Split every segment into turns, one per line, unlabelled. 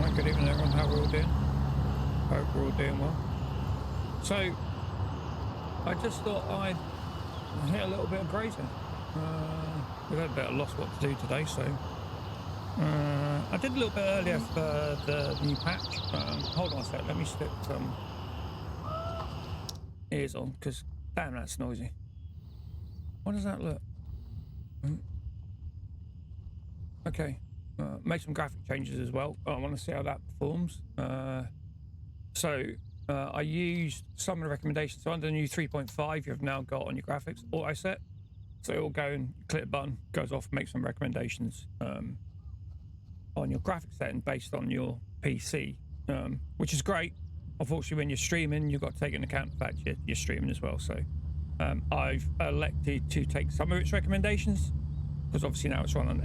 Right, good evening everyone, how we're all doing? Hope we're all doing well. So, I just thought I'd hit a little bit of grazing. We've had a bit of lost what to do today, so I did a little bit earlier for the new patch. Hold on a sec, let me stick some ears on, because damn that's noisy. What does that look? Okay, make some graphic changes as well. I want to see how that performs. I used some of the recommendations. So under the new 3.5, you've now got on your graphics auto set. So it'll go and click a button, goes off, make some recommendations on your graphic setting based on your PC, which is great. Unfortunately, when you're streaming, you've got to take into account the fact you're streaming as well. So I've elected to take some of its recommendations, because obviously now it's run on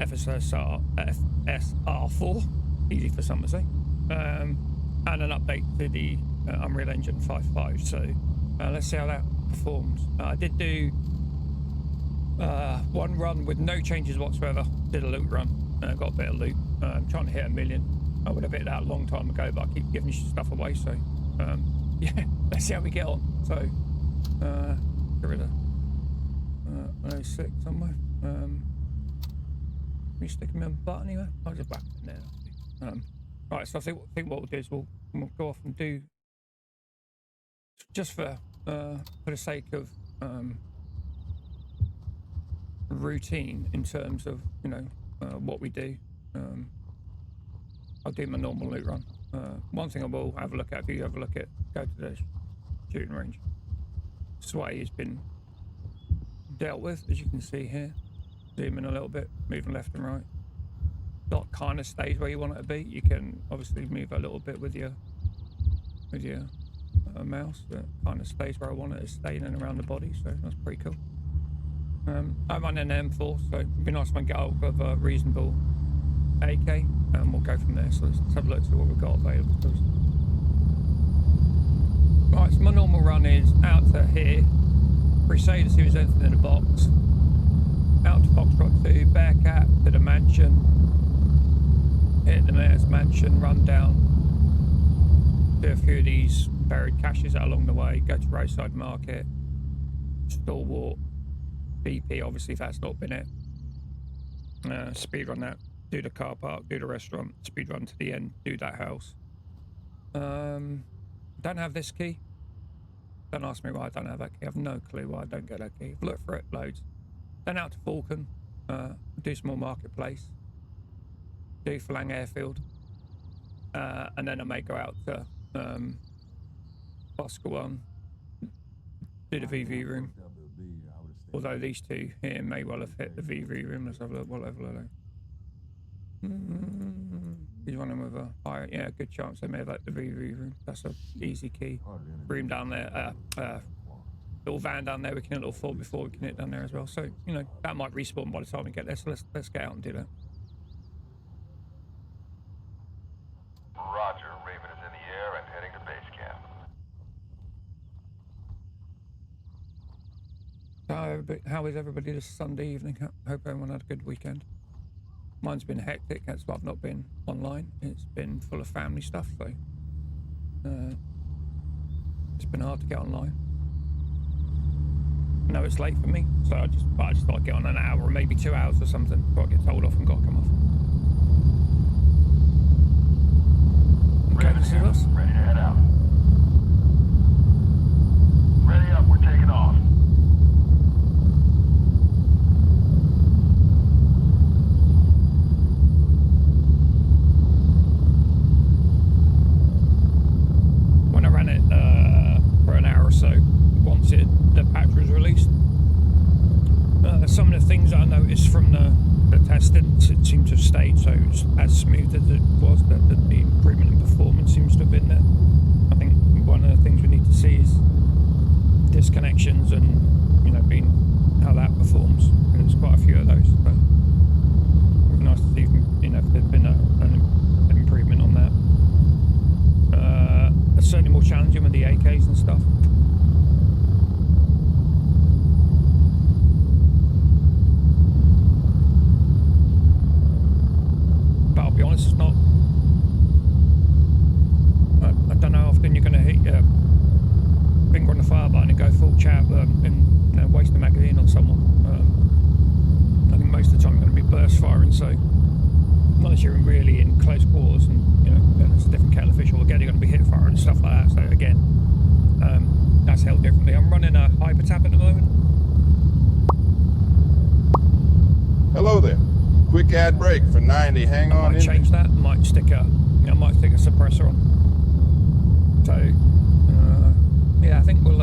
FSR4, easy for some to say, and an update to the Unreal Engine 5.5. So let's see how that performs. I did do one run with no changes whatsoever. Did a loot run, got a bit of loot. I'm trying to hit 1 million. I would have hit that a long time ago, but I keep giving stuff away. So yeah, let's see how we get on. So get rid of 06 somewhere. Can you stick him in a butt anyway? I'll just whack it there. Right, so I think what we'll do is we'll go off and do, just for the sake of routine in terms of, you know, what we do. I'll do my normal loot run. One thing I will have a look at, if you have a look at, go to the shooting range. Sway has been dealt with, as you can see here. Zoom in a little bit, moving left and right. Dot kind of stays where you want it to be. You can obviously move a little bit with your mouse, but kind of stays where I want it to stay in and around the body. So that's pretty cool. I'm running an M4, so it'd be nice if I can get out of a reasonable AK, and we'll go from there. So let's have a look to what we've got available to us. Right, so my normal run is out to here, Crusade to see if there's anything in the box, out to Foxtrot 2, Bearcat to the mansion, hit the mayor's mansion, run down, do a few of these buried caches out along the way, go to Roadside Market, Stalwart, BP, obviously if that's not been it, speed run that, do the car park, do the restaurant, speed run to the end, do that house. Don't have this key. Don't ask me why I don't have that key. I have no clue why I don't get that key. I've looked for it loads. Then out to Falcon, do small marketplace, do Falang Airfield, and then I may go out to Oscar 1, do the VV room. Although these two here may well have hit the VV room. Let's have a look. What level are they? He's running with a higher, yeah, good chance they may have hit the VV room. That's a easy key. Room down there, little van down there. We can hit a little fort before we can hit down there as well. So, you know, that might respawn by the time we get there. So let's get out and do that.
Roger, Raven is in the air and heading to base camp.
So, how is everybody this Sunday evening? Hope everyone had a good weekend. Mine's been hectic, that's why I've not been online. It's been full of family stuff, so it's been hard to get online. I know it's late for me, so I just thought I'd get on an hour or maybe 2 hours or something before I get told off and got to come off. Okay, this is us.
Ready to head out. Ready up, we're taking off.
When I ran it for an hour or so, once the patch was released, some of the things that I noticed from the testing seem to have stayed, so it's as smooth as it was. The improvement in performance seems to have been there. I think one of the things we need to see is disconnections and, you know, how that performs. There's quite a few of those, but it was nice to see, you know, if there's been an improvement on that. It's certainly more challenging with the AKs and stuff. But I'll be honest, it's not burst firing, so unless you're really in close quarters, and then it's a different kettle of fish altogether. You're going to be hit fire and stuff like that. So again, that's held differently. I'm running a hyper tap at the moment.
Hello there. Quick ad break for 90. Hang on in.
I might change that. Might stick a suppressor on. So yeah, I think we'll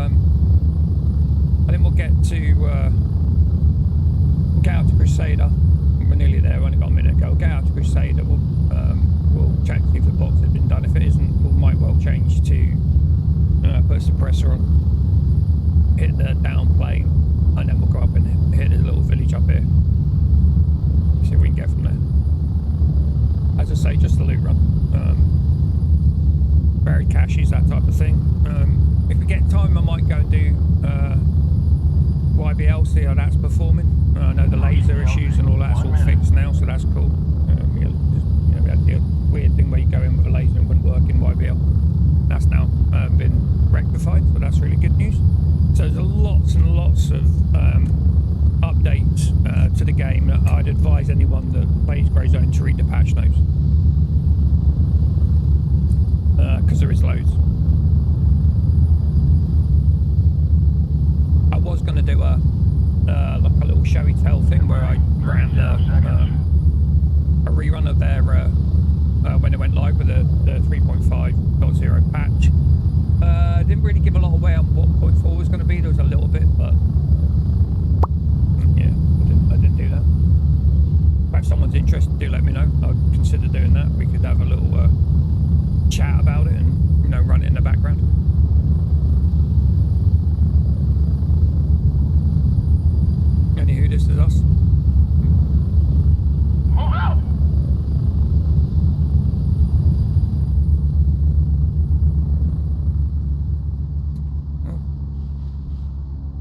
get out to Crusader. We're nearly there. We've only got a minute to go. Get out to Crusader. We'll check see if the box has been done. If it isn't, we might well change to put a suppressor on, hit the down plane, and then we'll go up and hit a little village up here. See what we can get from there. As I say, just a loot run. Buried caches, that type of thing. If we get time, I might go and do YBL, see how that's performing. I know the laser issues and all that's all fixed now, so that's cool. We had the weird thing where you go in with a laser and wouldn't work in YBL. That's now been rectified, so that's really good news. So there's lots and lots of updates to the game. I'd advise anyone that plays Grey Zone to read the patch notes, because there is loads. I was going to do a like a little showy tell thing where I ran a rerun of their when it went live with the 3.5.0 patch. Didn't really give a lot away on what 0.4 was going to be. There was a little bit, but yeah, I didn't do that. If someone's interested, do let me know. I'd consider doing that. We could have a little chat about it and run it in the background. Anywho, this is us.
Move out!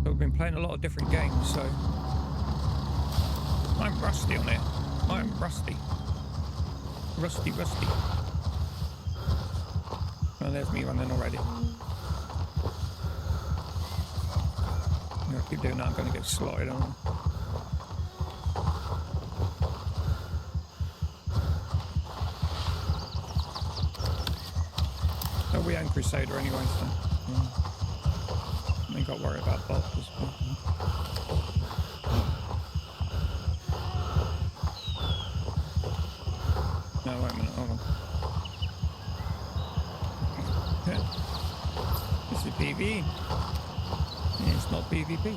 So we've been playing a lot of different games, so I'm rusty on it. I'm rusty. Rusty. Oh, there's me running already. If I keep doing that, I'm going to get slotted on. Oh, we own Crusader anyway, so I ain't got to worry about bots. No, wait a minute, hold on. This is PvE. It's not PvP.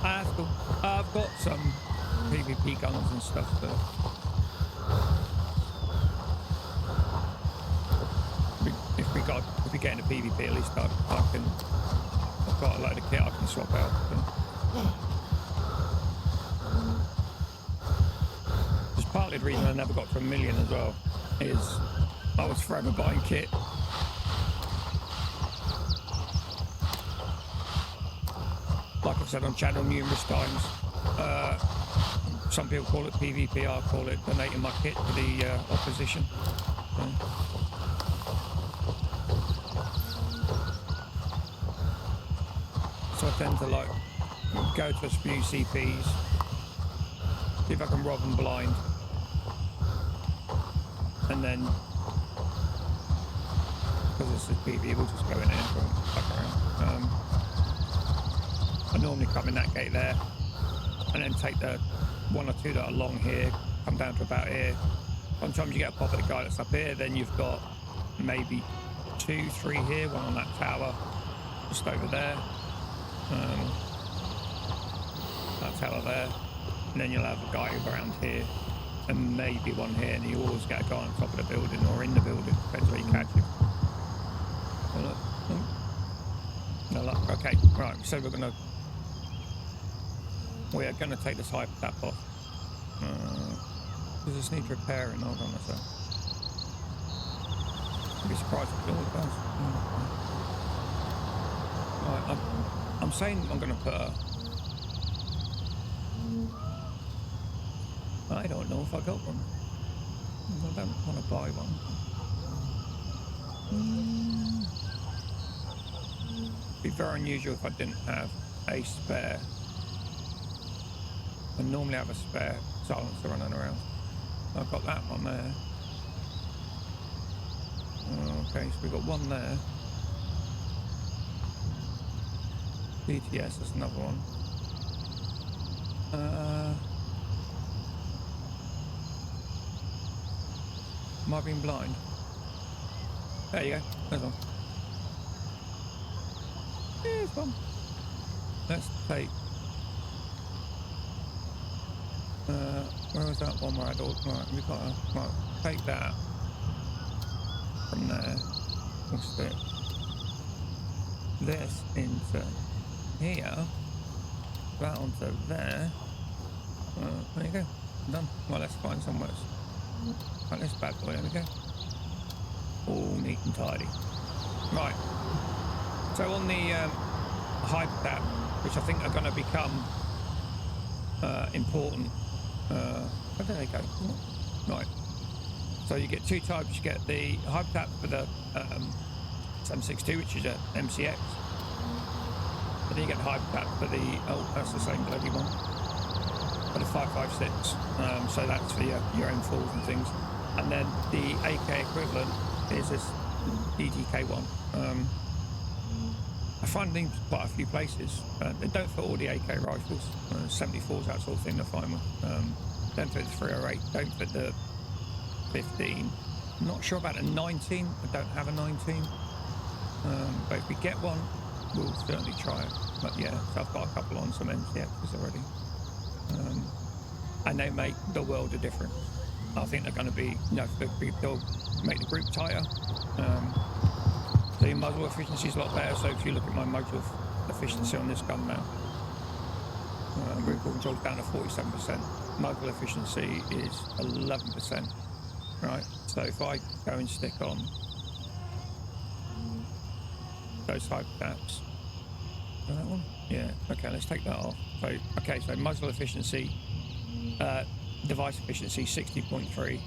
That's cool. I've got some PvP guns and stuff, but if we get into PvP, at least I've got a load of kit I can swap out. So. Just partly the reason I never got to 1 million as well is I was forever buying kit. Like I've said on channel numerous times, some people call it PvP, I call it donating my kit to the opposition. So I tend to go to a few CPs, see if I can rob them blind, and then because this is PvP, we'll just go in there and fuck around. I normally come in that gate there and then take the 1 or 2 that are long here, come down to about here. Sometimes you get a pop at the guy that's up here, then you've got maybe 2, 3 here, one on that tower, just over there. That tower there. And then you'll have a guy around here and maybe one here, and you always get a guy on top of the building or in the building, depends where you catch him. No luck. Okay, right, so we are going to take this hyper tap off. Does this need repairing? Hold on a sec. I'd be surprised if it all does. Right, I'm saying I'm going to put a... I don't know if I got one. I don't want to buy one. It'd be very unusual if I didn't have a spare. I normally have a spare. So silencer running around. I've got that one there. Okay, so we've got one there. DTS, that's another one. Am I being blind? There you go. There's one. There's one. Let's take. Where was that one where I'd all. Right, we've got to. Right, take that from there. We'll stick this into here. That onto there. There you go. Done. Well, let's find somewhere else. Right, this bad boy. There we go. All neat and tidy. Right. So on the hypertap, which I think are going to become important. Where do they go? Right. So you get two types. You get the hypertap for the 762, which is a MCX. And then you get the hypertap for the that's the same bloody one. For the 556. So that's for your M4s and things. And then the AK equivalent is this DTK one. I find these quite a few places. They don't fit all the AK rifles. 74s, that sort of thing, they're fine with. Don't fit the 308, don't fit the 15. I'm not sure about a 19. I don't have a 19. But if we get one, we'll certainly try it. But yeah, so I've got a couple on some MCXs already. And they make the world of difference. I think they're going to be, they'll make the group tighter. The muzzle efficiency is a lot better. So if you look at my muzzle efficiency on this gun now, recoil control's down to 47%. Muzzle efficiency is 11%. Right. So if I go and stick on those hypertaps, that one, yeah. Okay, let's take that off. So okay, so muzzle efficiency. Device efficiency 60.3,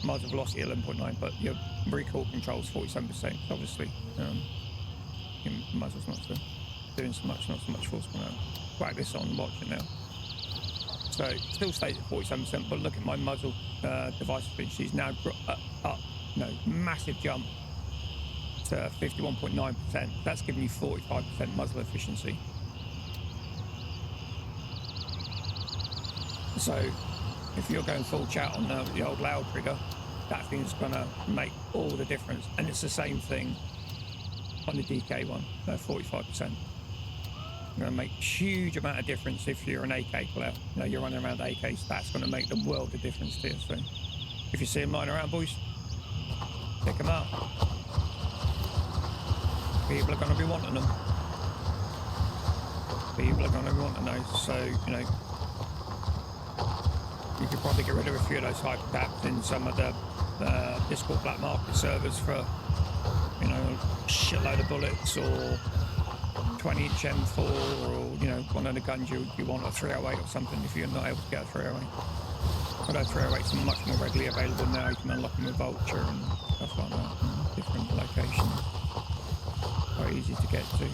muzzle velocity 11.9, but your recoil control is 47%. Obviously, your muzzle's not doing so much, not so much force coming out. Whack this on, watch it now. So it still stays at 47%, but look at my muzzle device efficiency is now massive jump to 51.9%. That's giving you 45% muzzle efficiency. So if you're going full chat on the old loud trigger, that thing's going to make all the difference. And it's the same thing on the DK one, 45%. Going to make a huge amount of difference if you're an AK player. You're running around AKs, that's going to make the world of difference to you. So if you see them lying around, boys, pick them up. People are going to be wanting them. People are going to be wanting those. So, you could probably get rid of a few of those hypertaps in some of the Discord black market servers for, a shitload of bullets or 20-inch M4 or, one of the guns you want, a 308 or something if you're not able to get a 308. Although 308s are much more readily available now, you can unlock them with Vulture and stuff like that in different locations. Very easy to get to.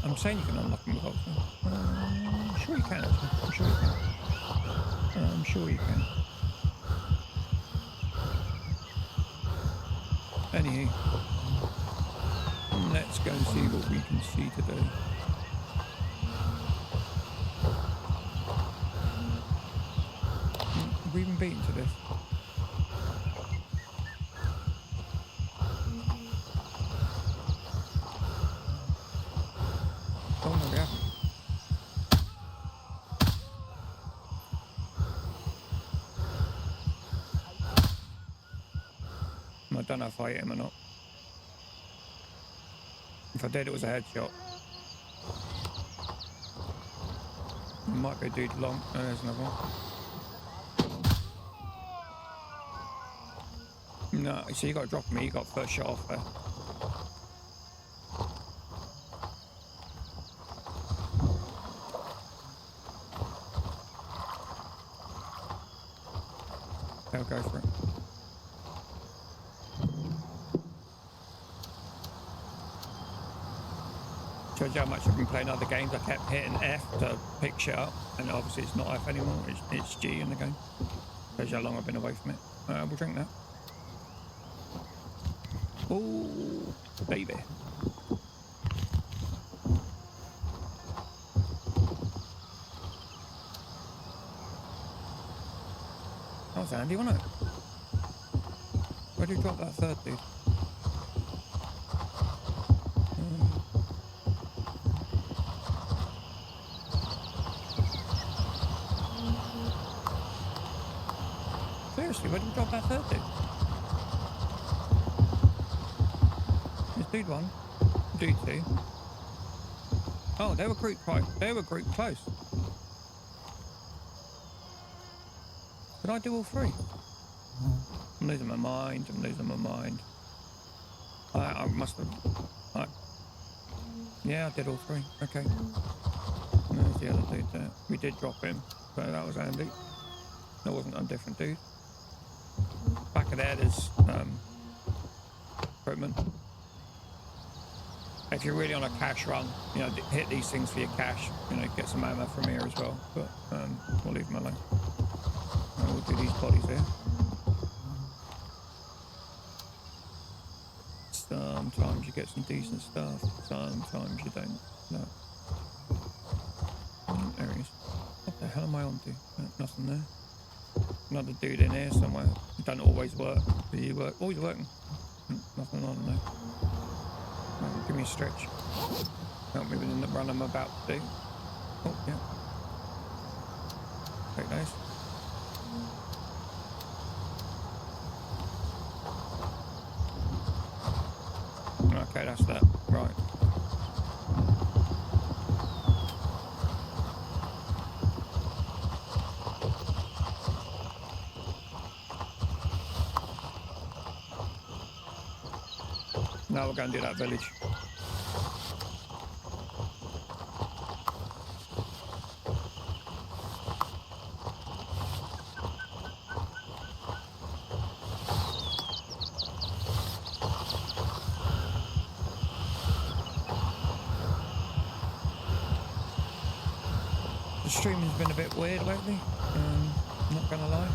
I'm saying you can unlock them with Vulture. I'm sure you can, actually. I'm sure you can. I'm sure you can. Anywho, let's go and see what we can see today. Have we even beaten to this? Oh no, we haven't. I don't know if I hit him or not. If I did, it was a headshot. It might be a dude long. Oh, there's another one. No, so you got to drop me. You got first shot off there. They'll go for it. So Shows you how much I've been playing other games. I kept hitting F to pick shit up, and obviously it's not F anymore, it's G in the game. Shows you how long I've been away from it. We'll drink that. Oh, baby. That was handy, wasn't it? Where did you drop that third dude? Seriously, where did we drop that third dude? There's dude one, dude two. Oh, they were grouped close. Did I do all three? I'm losing my mind. I must have. Yeah, I did all three. Okay. There's the other dude there. We did drop him, so that was handy. That wasn't a different dude. Back of there, there's equipment. If you're really on a cash run, you know, hit these things for your cash. You know, get some ammo from here as well. But we'll leave them alone. And we'll do these bodies here. Sometimes you get some decent stuff. Sometimes you don't. No. There he is. What the hell am I on to? Nothing there. Another dude in here somewhere. It don't always work. Do you work? Always working. Nothing on there. Right, give me a stretch. Help me within the run I'm about to do. Oh, yeah. Take those. Okay, that's that. Right. Now we're going to do that village. The streaming's been a bit weird lately, not gonna lie.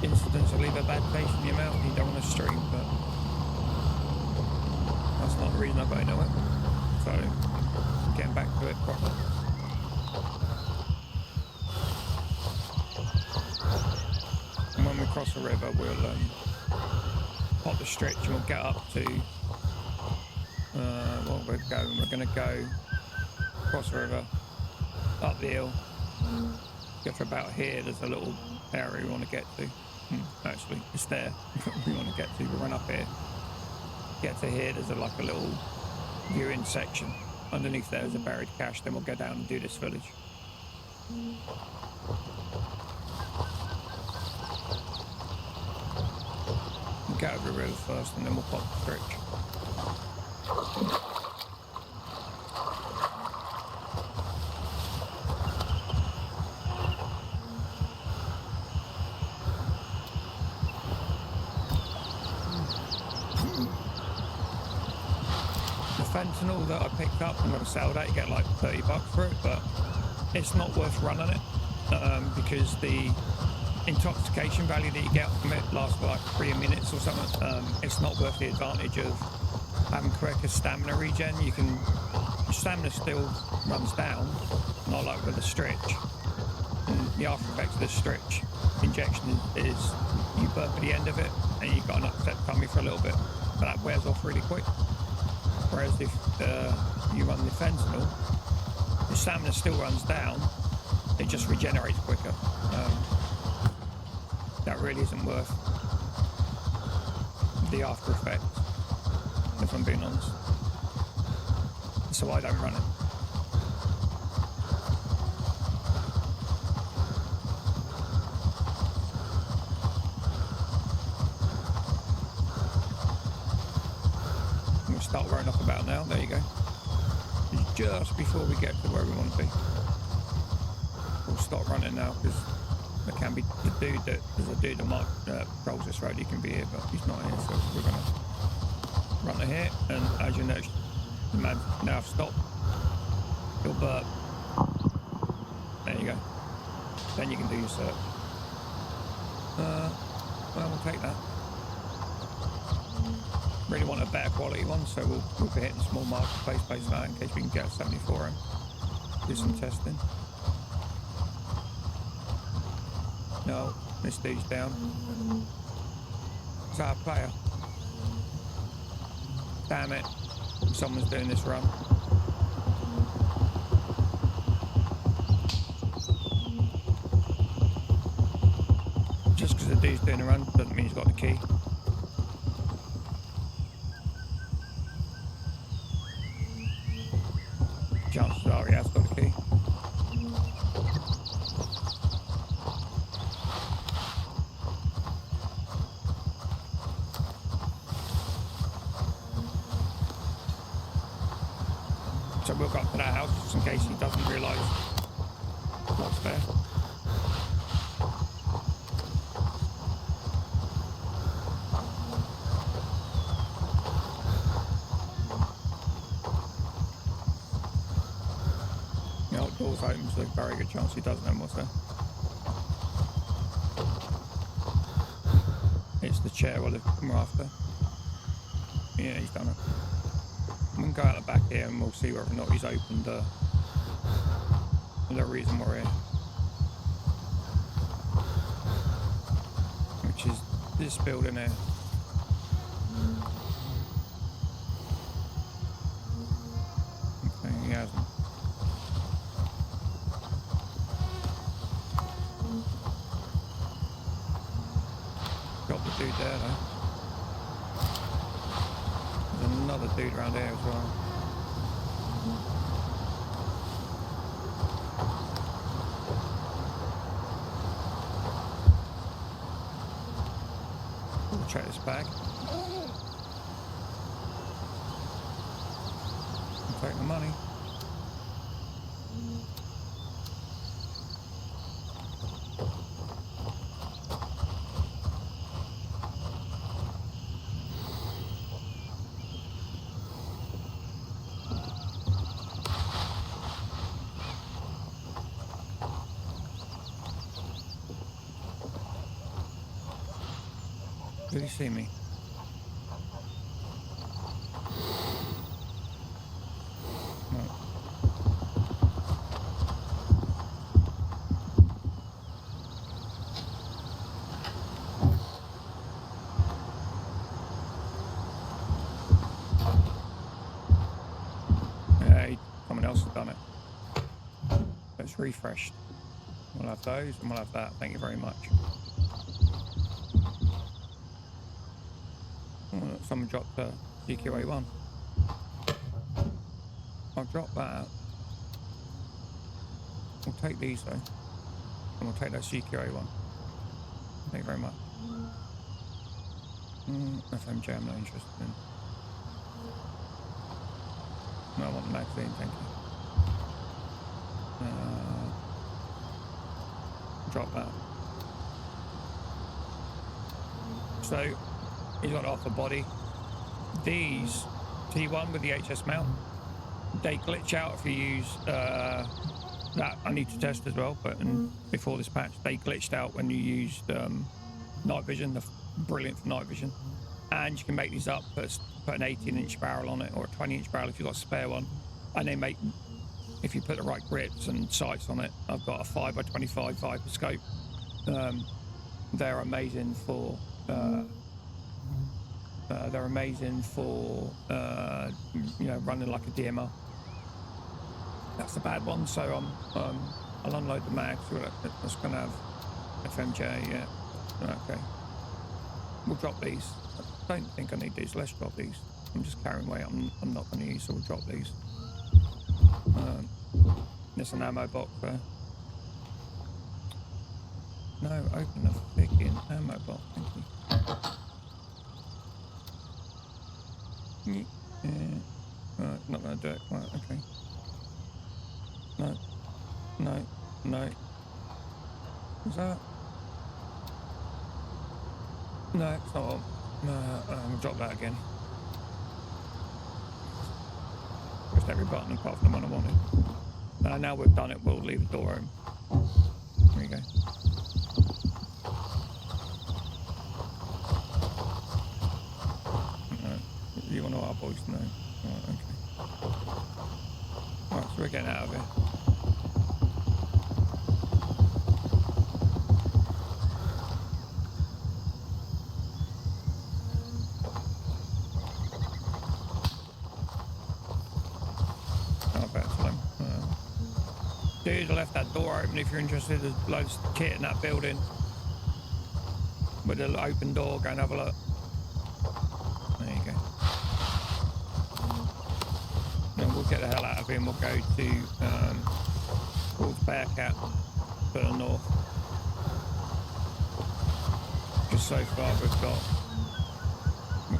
Incidents will leave a bad taste in your mouth and you don't want to stream, but that's not the reason I've got to know it. So, getting back to it properly. And when we cross the river, we'll pop the stretch and we'll get up to what we're going. We're going to go cross the river, up the hill, get to about here. There's a little area we want to get to. Actually, it's there. We want to get to. We run up here, get to here. There's like a little viewing section. Underneath there is a buried cache. Then we'll go down and do this village. We'll get over the river first, and then we'll pop the stretch. Fentanyl that I picked up, I'm going to sell that. You get like $30 for it, but it's not worth running it because the intoxication value that you get from it lasts for like 3 minutes or something. It's not worth the advantage of having quicker stamina regen. Your stamina still runs down, not like with a stretch. And the after effects of the stretch injection is you burp at the end of it and you've got an upset tummy for a little bit, but that wears off really quick. Whereas if you run the fentanyl, the stamina still runs down, it just regenerates quicker. That really isn't worth the after effect, if I'm being honest. So I don't run it. Start running off about now. There you go. It's just before we get to where we want to be. We'll start running now because There can be there's a dude that might patrols this road. He can be here, but he's not here, so we're gonna run to here. And as you notice, the man now have stopped. He'll burp. There you go. Then you can do your search. Well, we'll take that. Really want a better quality one, so we'll be hitting small marketplace based on that in case we can get a 74M. Do some testing. No, this dude's down. It's our player. Damn it. Someone's doing this run. Just because the dude's doing a run doesn't mean he's got the key. Chances are he has got the key. So we'll go up to that house just in case he doesn't realise what's there. The old door's open, so there's a very good chance he doesn't know what's there. It's the chair we're after. Yeah, he's done it. We can go out the back here and we'll see whether or not he's opened the reason we're here. Which is this building here. Okay, he hasn't. Got the dude there though. Another dude around here as well. We'll check this bag. We'll take the money. Did he see me? No. Yeah, someone else has done it. It's refreshed. We'll have those and we'll have that. Thank you very much. Someone dropped a CQA1. I'll drop that. We'll take these though. And we'll take that CQA1. Thank you very much. FMJ I'm not interested in. No, I want the magazine, thank you. Drop that. So, he's got off the body. These T1 with the HS mount, they glitch out if you use that. I need to test as well, but before this patch, they glitched out when you used night vision, the brilliant for night vision. And you can make these up, put an 18-inch barrel on it or a 20-inch barrel if you've got a spare one. And they make, if you put the right grips and sights on it, I've got a 5x25 Viper scope. They're amazing for you know, running like a DMR. That's the bad one. So I'll unload the mag. So that's gonna have FMJ. Yeah. Okay. We'll drop these. I don't think I need these. Let's drop these. I'm just carrying weight. I'm not going to use. So we'll drop these. There's an ammo box there. No, open the freaking ammo box. Thank you. Yeah. Not going to do it. Right, okay. No. What's that? No, it's not on. We'll drop that again. Pressed every button apart from the one I wanted. Now we've done it, we'll leave the door open. There you go. You want to our voice? No. Right, okay. Right, so we're getting out of here. Oh, back to them. Dude, I left that door open if you're interested. There's loads of kit in that building. With an open door, go and have a look. There you go. Then we'll get the hell out of here and we'll go to towards Bearcat, further north. Just so far we've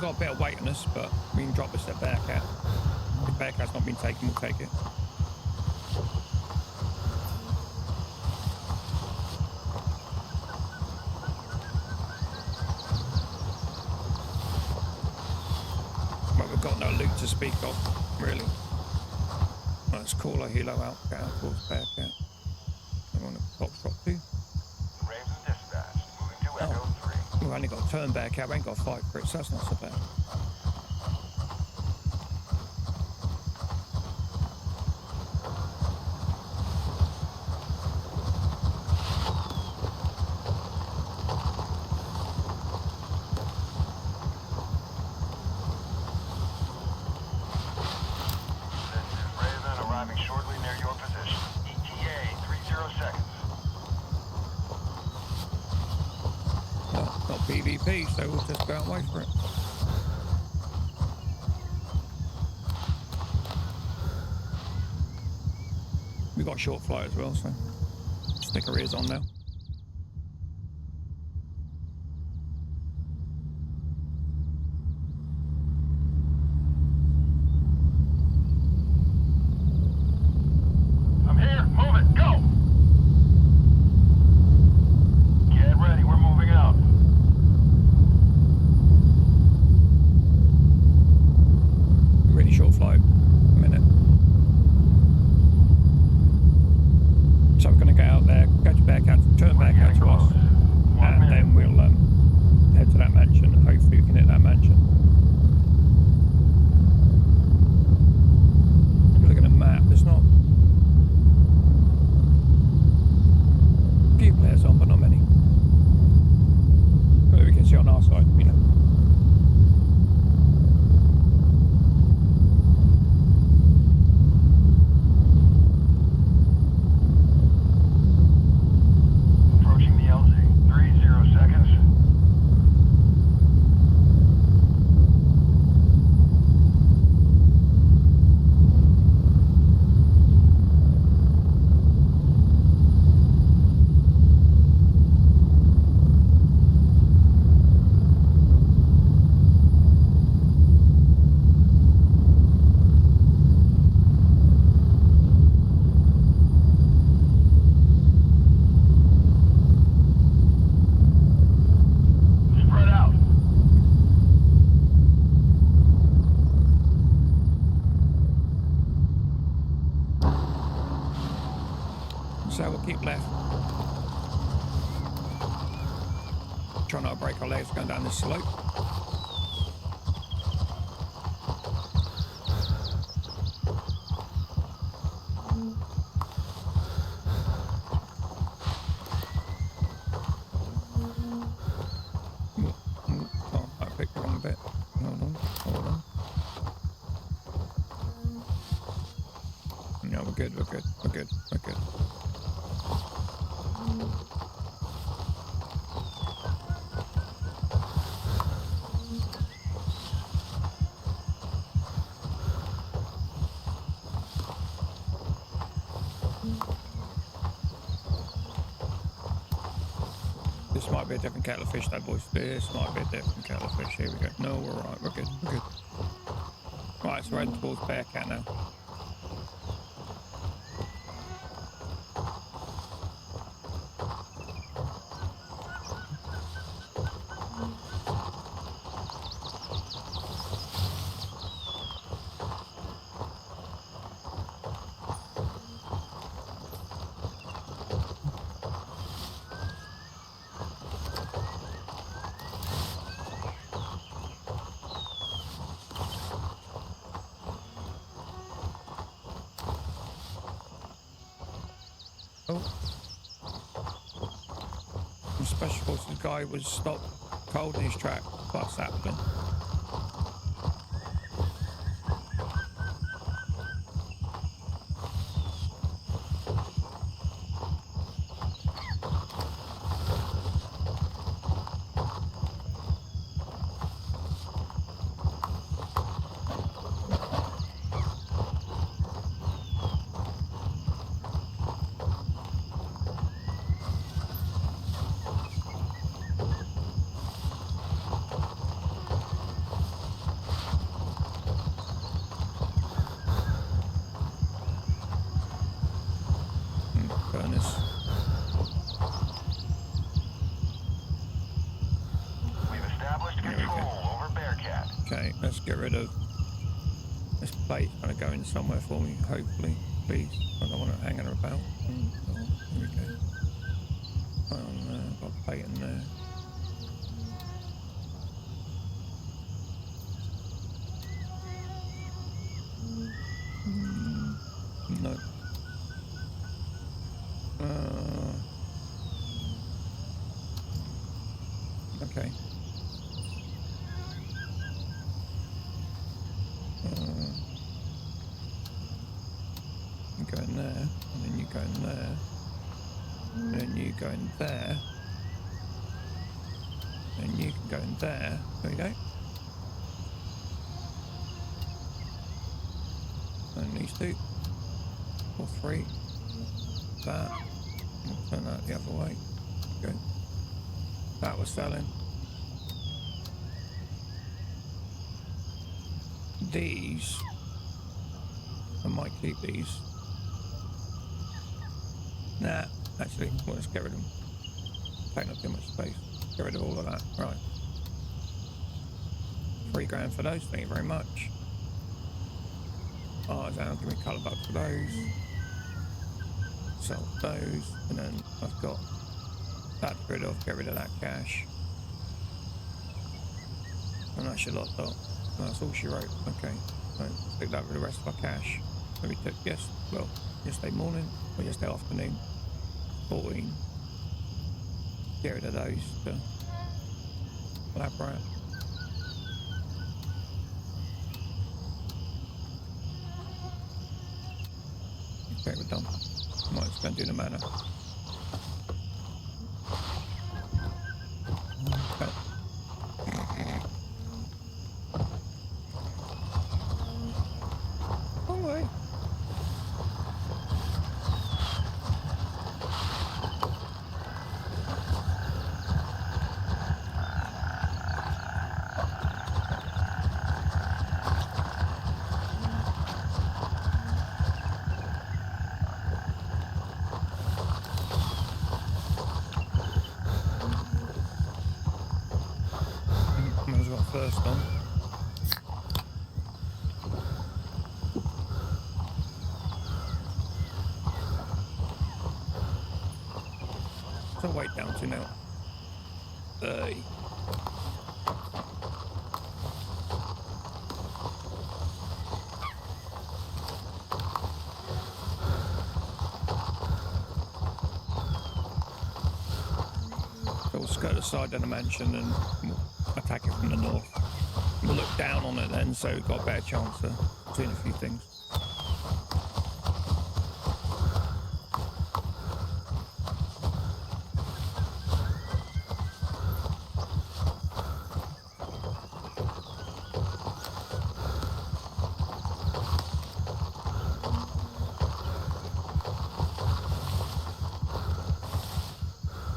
got a bit of weight on us, but we can drop this at Bearcat. If Bearcat's not been taken, we'll take it. But we've got no loot to speak of, really. Let's call a helo out, get out towards Bearcat. We're on a box drop 2.
Raves is dispatched. Moving to Echo 3.
We've only got to turn Bearcat, we ain't got to fight for it, so that's not so bad. PvP, so we'll just go and wait for it. We've got short flight as well, so stick our ears on now.
I'm here. Move it. Go. Get ready. We're moving out.
Really short flight, a minute. So we're going to get out there, go to Bearcat, turn back out to us, and then we'll head to that mansion. Hopefully we can hit that mansion. Look at the map, there's not a few players on, but not many. But we can see on our side, you know. So we'll keep left. Try not to break our legs going down this slope. Oh, I picked the wrong bit. Hold on, hold on. No, we're good, we're good, we're good, we're good. This might be a different kettle of fish though, boys. This might be a different kettle of fish. Here we go. No, we're alright. We're good. We're good. Right, so we're heading towards Bearcat now. Oh. The special forces guy was stopped cold in his track. What's happening? Furnace.
We've established control over Bearcat.
Okay, let's get rid of this plate. Kind of going somewhere for me, hopefully. Please. I don't want it hanging about. Oh, here we go. Got a plate in there. No. Okay. You go in there, and then you go in there, and then you go in there, and you can go in there. There we go. And these two, or three, that, and turn that the other way. Good. That was selling. These, I might keep these. Nah, actually, well, let's get rid of them. Taking up too much space. Get rid of all of that. Right. $3 grand for those. Thank you very much. Oh, down. Give me a colour buck for those. Sell those, and then I've got that to rid of. Get rid of that cash. And that's your lot, dot. That's all she wrote. Okay. So take that for the rest of our cash. So we took yesterday morning or yesterday afternoon. 14. Get rid of those to lab rat. Okay, we're done. Might just go and do the mana. Okay. Wrong way. Might as well first on. So weight down to now. 30. So we'll skirt the side of the mansion and we'll attack it from the north. We'll look down on it then, so we've got a better chance of seeing a few things.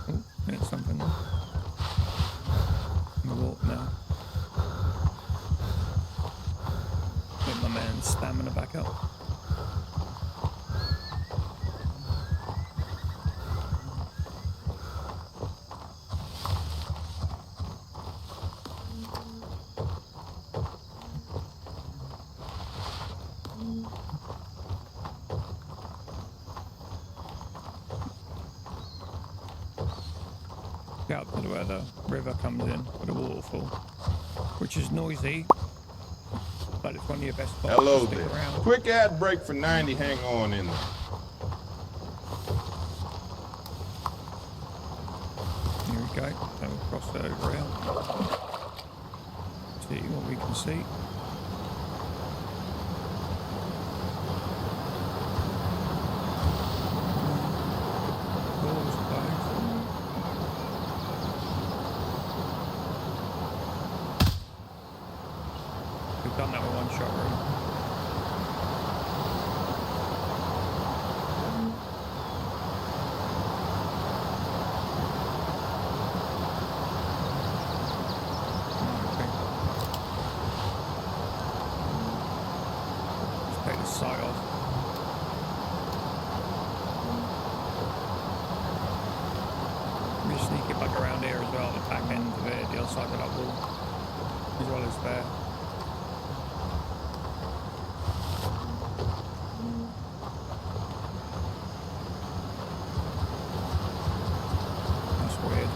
Oh, there's something there. I'm gonna walk now. Get my man's stamina back up. Get up to where the river comes in, with the waterfall, which is noisy, but it's one of your best spots
Hello
to stick
there.
around.
Quick ad break for 90. Hang on in there.
go. So we'll cross over here. See what we can see. Doors closed. We've done that with one shot room. Sight off. We sneak it back around here as well, the back end of it, the other side of that wall, as well as there. That's weird.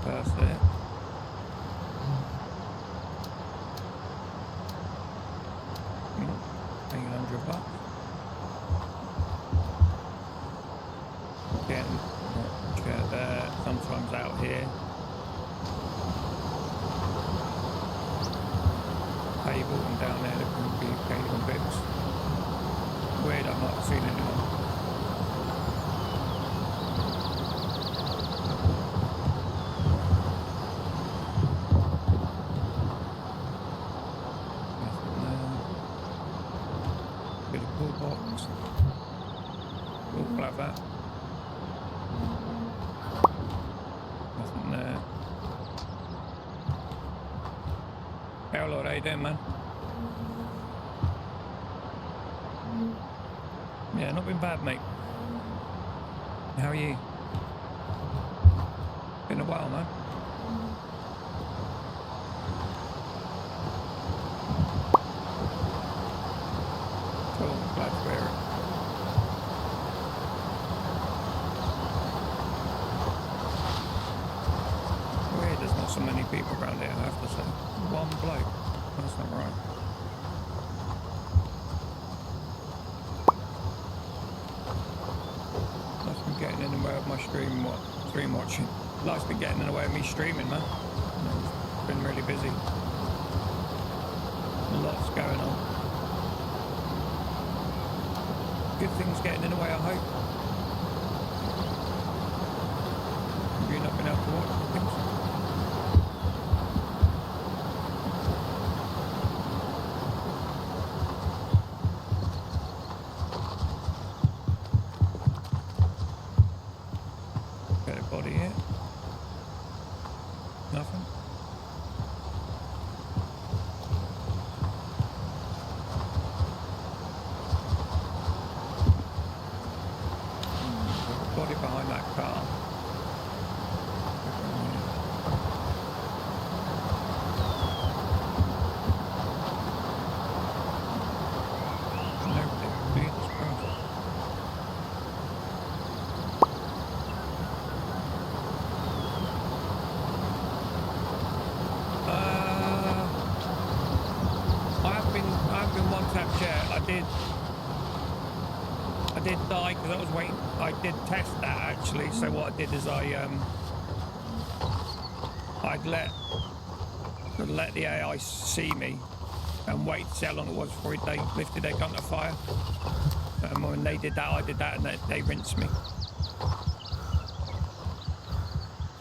That's it. $800. Again, check that. Sometimes out here. Table and down there there can be cable bits. Weird, I've not seen anyone. We'll have that. Nothing there. Hey, Lord, how you doing, man? Yeah, not been bad, mate. How are you? Been a while, man. Cool, glad to hear it. Weird, there's not so many people around here, I have to say. One bloke. That's not right. Life's been getting in the way of my stream watching. Life's been getting in the way of me streaming, man. It's been really busy. Lots going on. Good things getting in the way, I hope. Have you not been able to watch things? Got a body here. Nothing. Body behind that car. I've been one tap yet. I did die because I was waiting. I did test that actually. So what I did is I'd let the AI see me and wait to see how long it was before they lifted their gun to fire. And when they did that, I did that, and they rinsed me.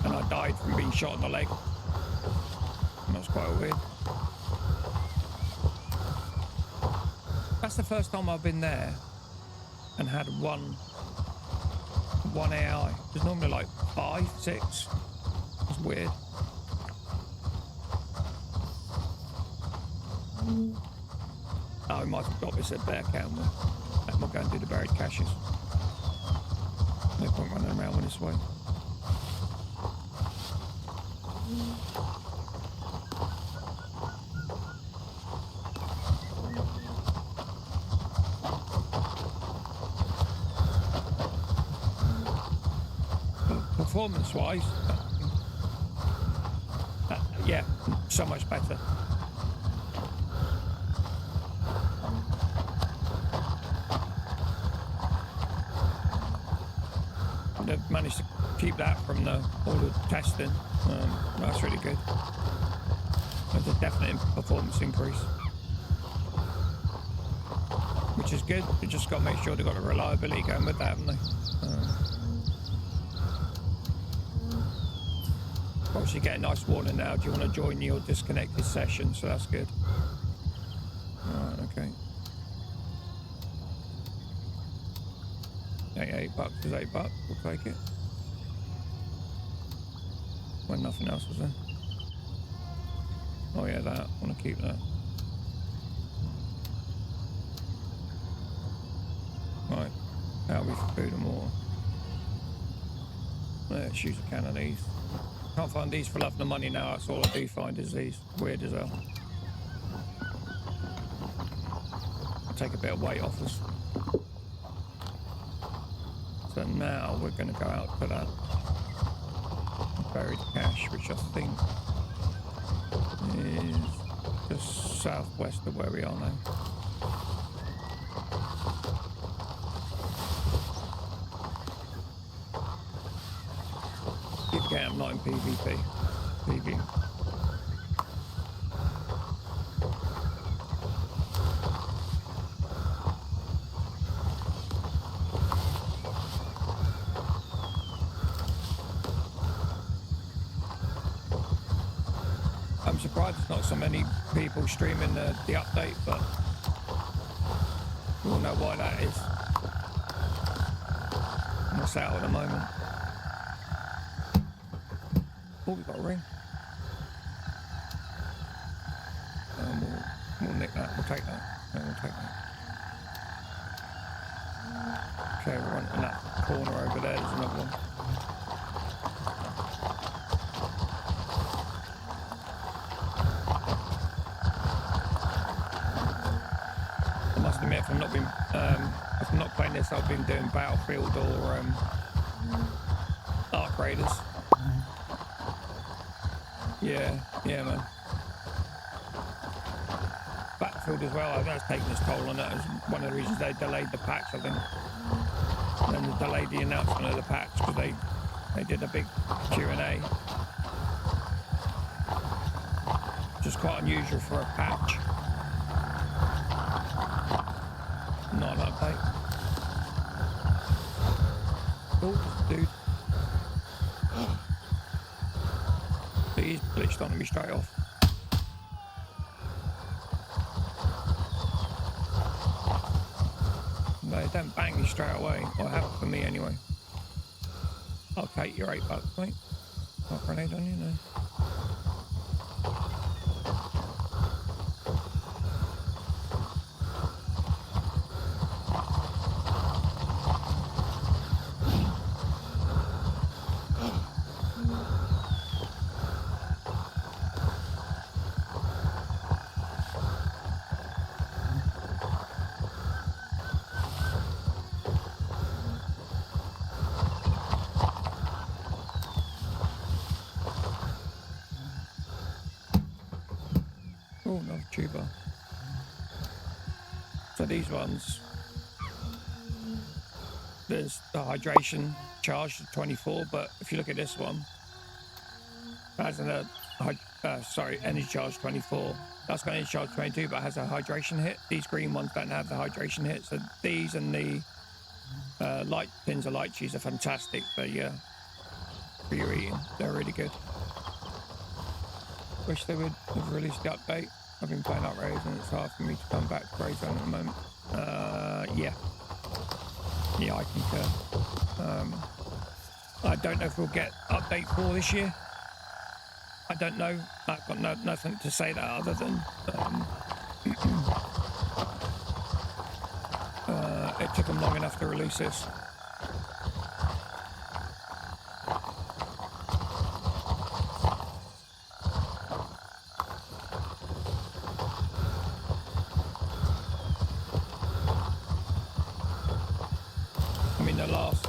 And I died from being shot in the leg. And that's quite weird. That's the first time I've been there and had one AI. There's normally like 5, 6. It's weird. Oh, we might have got this at bear can we? And we'll go and do the buried caches. No point running around with this way. Performance-wise, yeah, so much better. They've managed to keep that from all the testing. That's really good. There's a definite performance increase, which is good. You just got to make sure they've got the reliability going with that, haven't they? Obviously, you get a nice warning now. Do you want to join your disconnected session? So that's good. Alright, okay. $8 is $8. We'll take it. When nothing else was there. Oh yeah, that. I want to keep that. Right. That'll be for food and water. Let's use a can of these. Can't find these for love nor money now. That's all I do find is these. Weird as hell. I'll take a bit of weight off us. So now we're going to go out to that buried cache, which I think is just southwest of where we are now. Keep getting I'm not in PvP. PvP. I'm surprised there's not so many people streaming the update, but we all know why that is. And it's out at the moment. Oh, we've got a ring. We'll nick that. We'll take that. Yeah, we'll take that. Okay, we're on that corner over there. There's another one. I must admit, if I'm not playing this, I've been doing Battlefield or Arc Raiders. Yeah, man. Battlefield as well, I think that's taken its toll on it. It's one of the reasons they delayed the patch, I think. And they delayed the announcement of the patch because they did a big Q&A. Which is quite unusual for a patch. Not an update. Oh, dude. He's glitched onto me straight off. No, they don't bang you straight away. Or have it for me anyway. I'll take your $8, mate. Not grenade on you, no. Oh, another tuber. So these ones, there's the hydration charge to 24, but if you look at this one, it has energy charge 24. That's got energy charge 22, but has a hydration hit. These green ones don't have the hydration hit. So these and the light pins of light cheese are fantastic for your eating. They're really good. Wish they would have released the update. I've been playing up raids and it's hard for me to come back to raid zone at the moment. Yeah, I concur. I don't know if we'll get update 4 this year. I don't know. I've got nothing to say that other than Took them long enough to release this. I mean, the last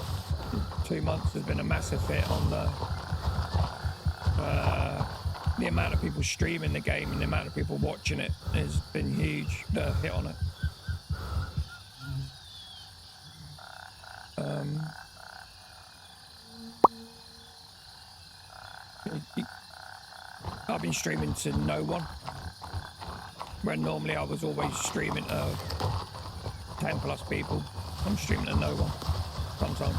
2 months has been a massive hit on the amount of people streaming the game and the amount of people watching it has been huge, the hit on it. I've been streaming to no one, when normally I was always streaming to 10 plus people. I'm streaming to no one sometimes.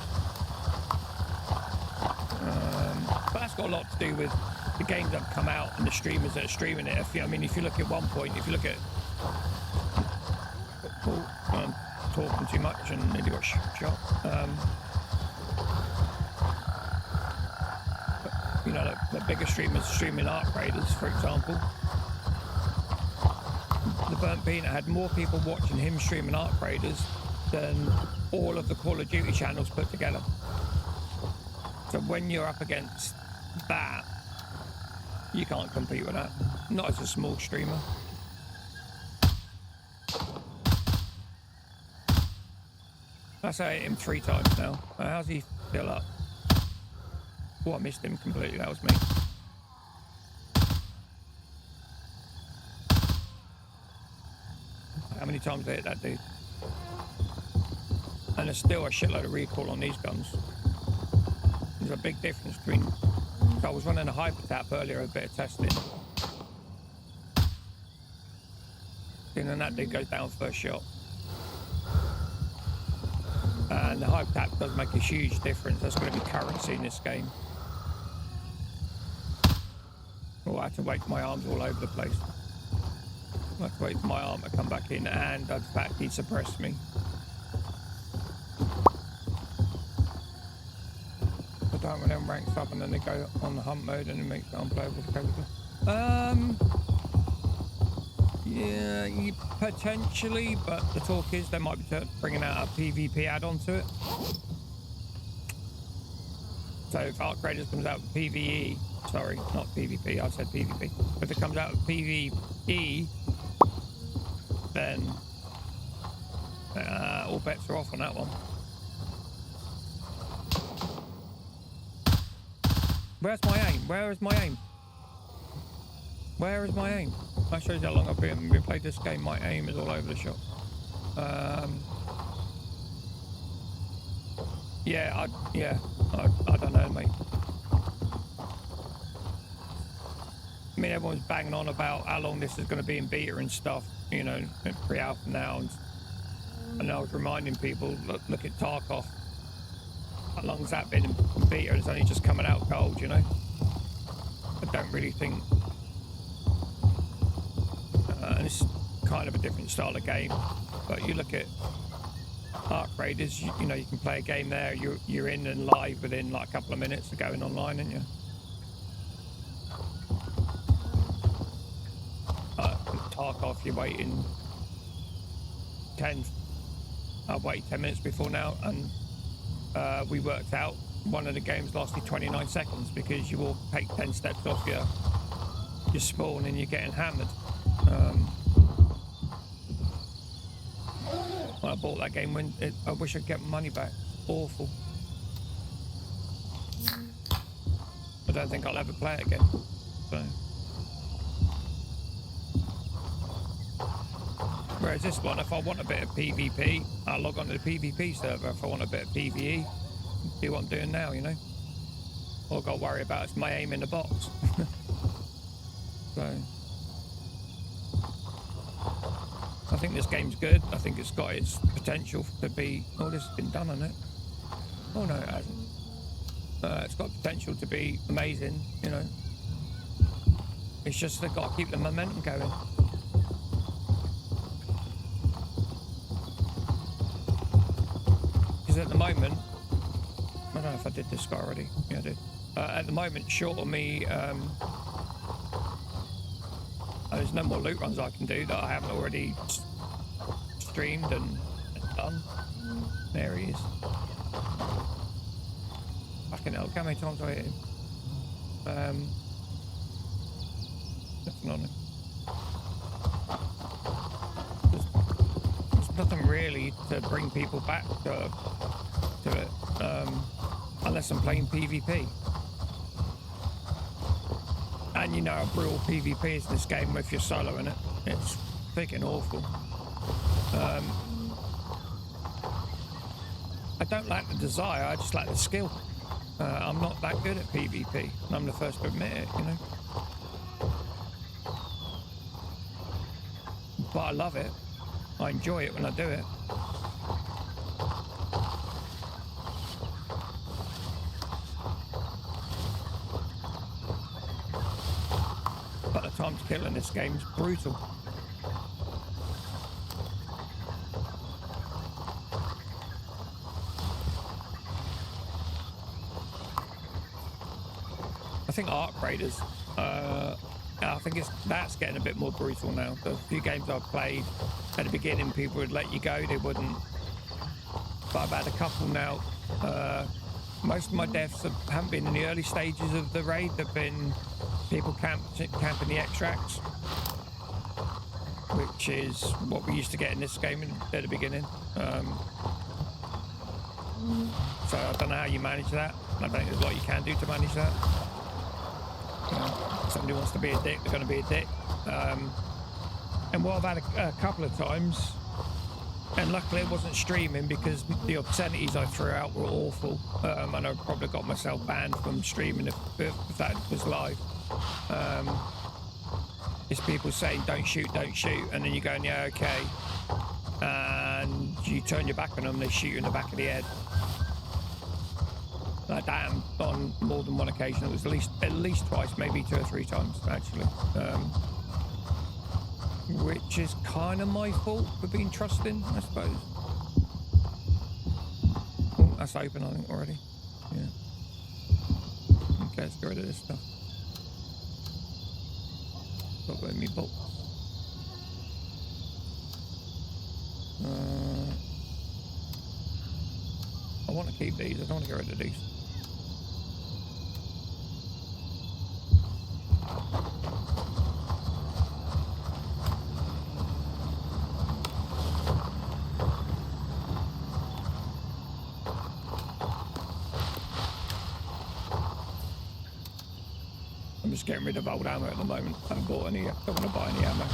But that's got a lot to do with the games that have come out and the streamers that are streaming it. I mean, if you look at one point, if you look at I'm talking too much and nearly got shot. You know, the bigger streamers streaming Arc Raiders, for example. The Burnt Peanut had more people watching him streaming Arc Raiders than all of the Call of Duty channels put together. So when you're up against that, you can't compete with that. Not as a small streamer. That's I hit him 3 times now. How's he still up? Oh, I missed him completely. That was me. How many times did I hit that dude? And there's still a shitload of recoil on these guns. There's a big difference between... I was running a hyper tap earlier, a bit of testing. And then that dude goes down first shot. And the hyper tap does make a huge difference. That's going to be currency in this game. Oh, I had to wait for my arms all over the place. I had to wait for my arm to come back in, and the fact he suppressed me. I don't when them ranks up and then they go on the hunt mode and it makes it unplayable to cover. Yeah, potentially, but the talk is they might be bringing out a PvP add-on to it. So if Arc Raiders comes out with PvE, sorry, not PvP, I said PvP. If it comes out with PvE, then all bets are off on that one. Where's my aim? Where is my aim? Where is my aim? That shows how long I've been played this game. My aim is all over the shop. Yeah, I don't know, mate. I mean, everyone's banging on about how long this is going to be in beta and stuff, you know, pre-alpha now. And I was reminding people, look at Tarkov. How long's that been in beta? It's only just coming out cold, you know. I don't really think... and it's kind of a different style of game. But you look at Arc Raiders, you know, you can play a game there, you're in and live within like a couple of minutes of going online, aren't you? Tarkov, you're waiting 10 minutes before now, and we worked out one of the games lasted 29 seconds because you all take 10 steps off your spawn and you're getting hammered. When I bought that game, I wish I'd get my money back. Awful. I don't think I'll ever play it again. So. Whereas this one, if I want a bit of PvP, I'll log on to the PvP server. If I want a bit of PvE, do what I'm doing now, you know. All I've got to worry about is my aim in the box. So, I think this game's good. I think it's got its potential to be... Oh, this has been done on it. Oh, no, it hasn't. It's got potential to be amazing, you know. It's just they've got to keep the momentum going. Because at the moment... I don't know if I did this already. Yeah, I did. At the moment, short of me... there's no more loot runs I can do that I haven't already streamed and done. There he is. Fucking hell, how many times have I hit him? Nothing on him. There's nothing really to bring people back to it, unless I'm playing PvP. And you know how brutal PvP is in this game if you're soloing it. It's freaking awful. I don't lack the desire, I just lack the skill. I'm not that good at PvP, and I'm the first to admit it, you know. But I love it. I enjoy it when I do it. But the time to kill in this game is brutal. I think Arc Raiders, I think that's getting a bit more brutal now. The few games I've played at the beginning, people would let you go, they wouldn't. But I've had a couple now. Most of my deaths haven't been in the early stages of the raid. They've been people camping the extracts, which is what we used to get in this game at the beginning. So I don't know how you manage that. I don't think there's a lot you can do to manage that. If somebody wants to be a dick, they're going to be a dick. And what I've had a couple of times, and luckily it wasn't streaming because the obscenities I threw out were awful, and I probably got myself banned from streaming if that was live. It's people saying don't shoot, and then you're going, yeah, okay, and you turn your back on them, they shoot you in the back of the head. Like that on more than one occasion. It was at least twice, maybe 2 or 3 times actually, which is kind of my fault for being trusting, I suppose. Oh, that's open, I think, already. Yeah. Okay, let's get rid of this stuff. Got rid of me bolts. I want to keep these. I don't want to get rid of these. I'm just getting rid of old ammo at the moment. I haven't bought any. I don't want to buy any ammo.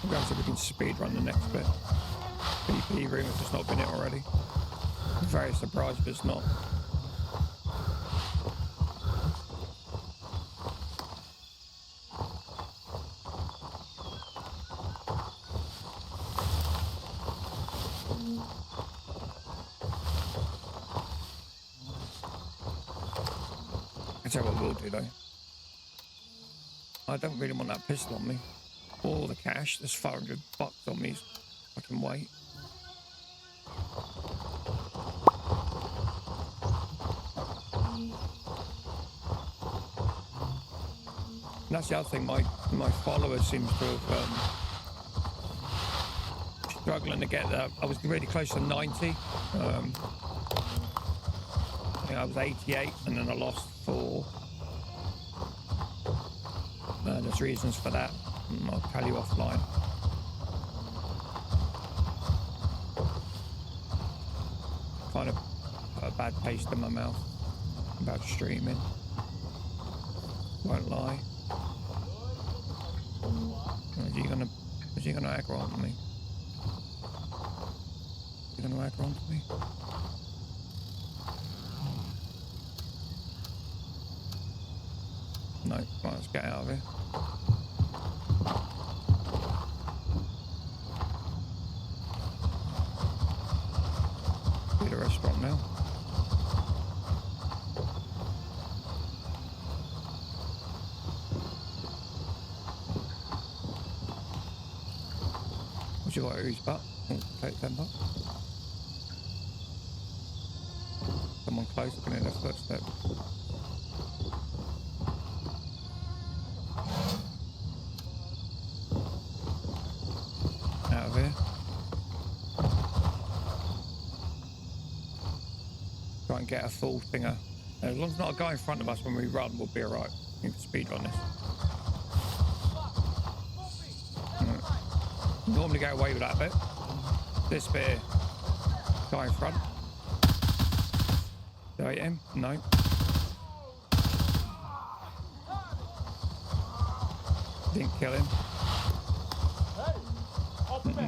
I'm going to see if we can speed run the next bit. PvP room if it's not been it already. I'm very surprised if it's not. That's what we'll do though. I don't really want that pistol on me. Or the cash. There's $500 on me. I can wait. And that's the other thing. My followers seems to have struggling to get that. I was really close to 90. I think I was 88, and then I lost 4. There's reasons for that. I'll tell you offline. Kind of put a bad taste in my mouth about streaming. Won't lie. Is he gonna aggro on me? Is he gonna aggro on me? No, right, let's get out of here. Be the restaurant now. What you got here, butt? Oh, take $10. Someone close, I can hear their footsteps. get a full thinger. As long as not a guy in front of us when we run, we'll be alright. We can speed run this. Normally get away with that bit. This bit here. Guy in front. Did I hit him? No. Didn't kill him.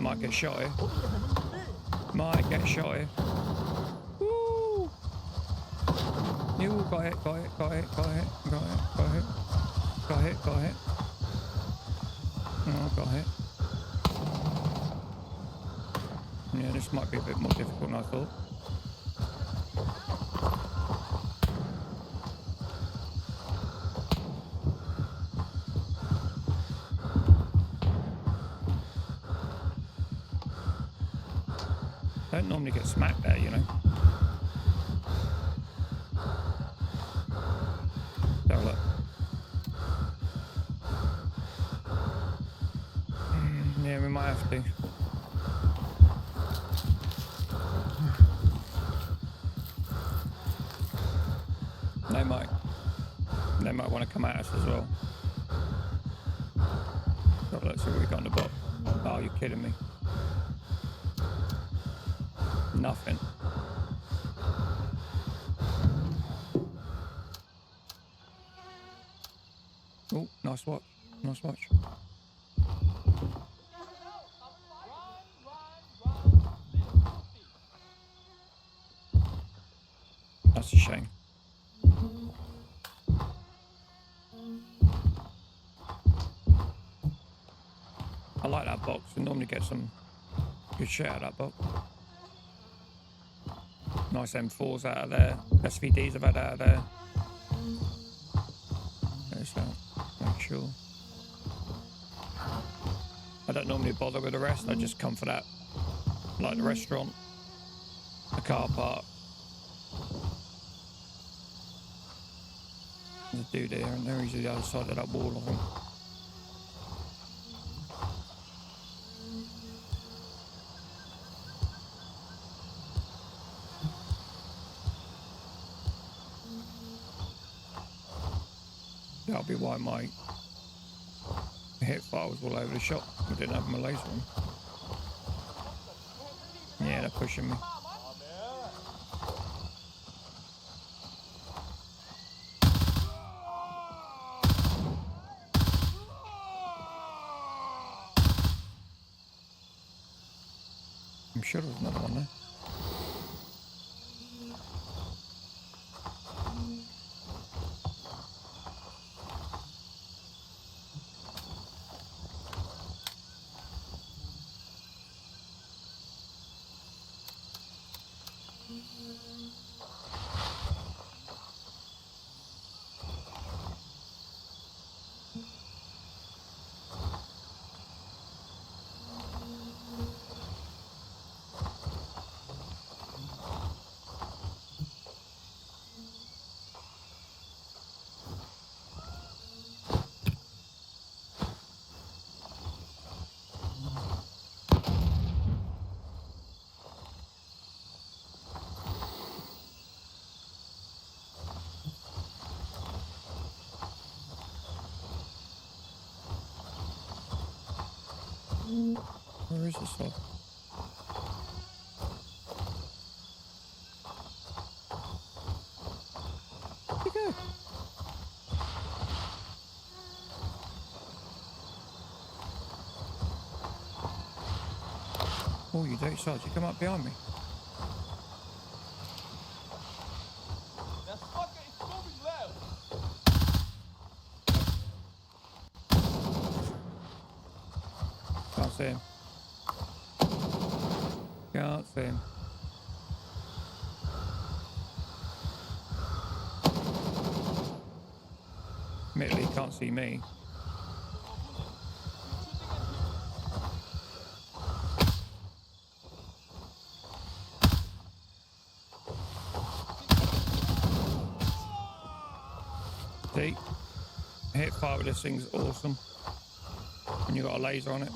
Might get shot here. Might get shot here. Woo! You got hit, got hit, got hit, got hit, got hit, got hit. Got hit, got hit. Oh, got hit. Yeah, this might be a bit more difficult than I thought. Don't normally get smacked there, you know. So look. Yeah, we might have to. They might want to come at us as well. So let's see what we got on the bot. Oh, you're kidding me. Nothing. Oh, nice watch. Nice watch. That's a shame. I like that box. We normally get some good shit out of that box. Nice M4s out of there. SVDs I've had out of there. There's that. Make sure. I don't normally bother with the rest. I just come for that. Like the restaurant, the car park. There's a dude there, and there he's the other side of that wall, I think. That'll be why my hit fire was all over the shop. I didn't have my laser on. Yeah, they're pushing me. I'm sure there's another one there. Where is this one? Where'd he go? Oh, you dirty sod, you come up behind me.
That fucker is moving left.
Can't see him. Can't see him. Admittedly, he can't see me. See? Hit fire with this thing's awesome. When you've got a laser on it.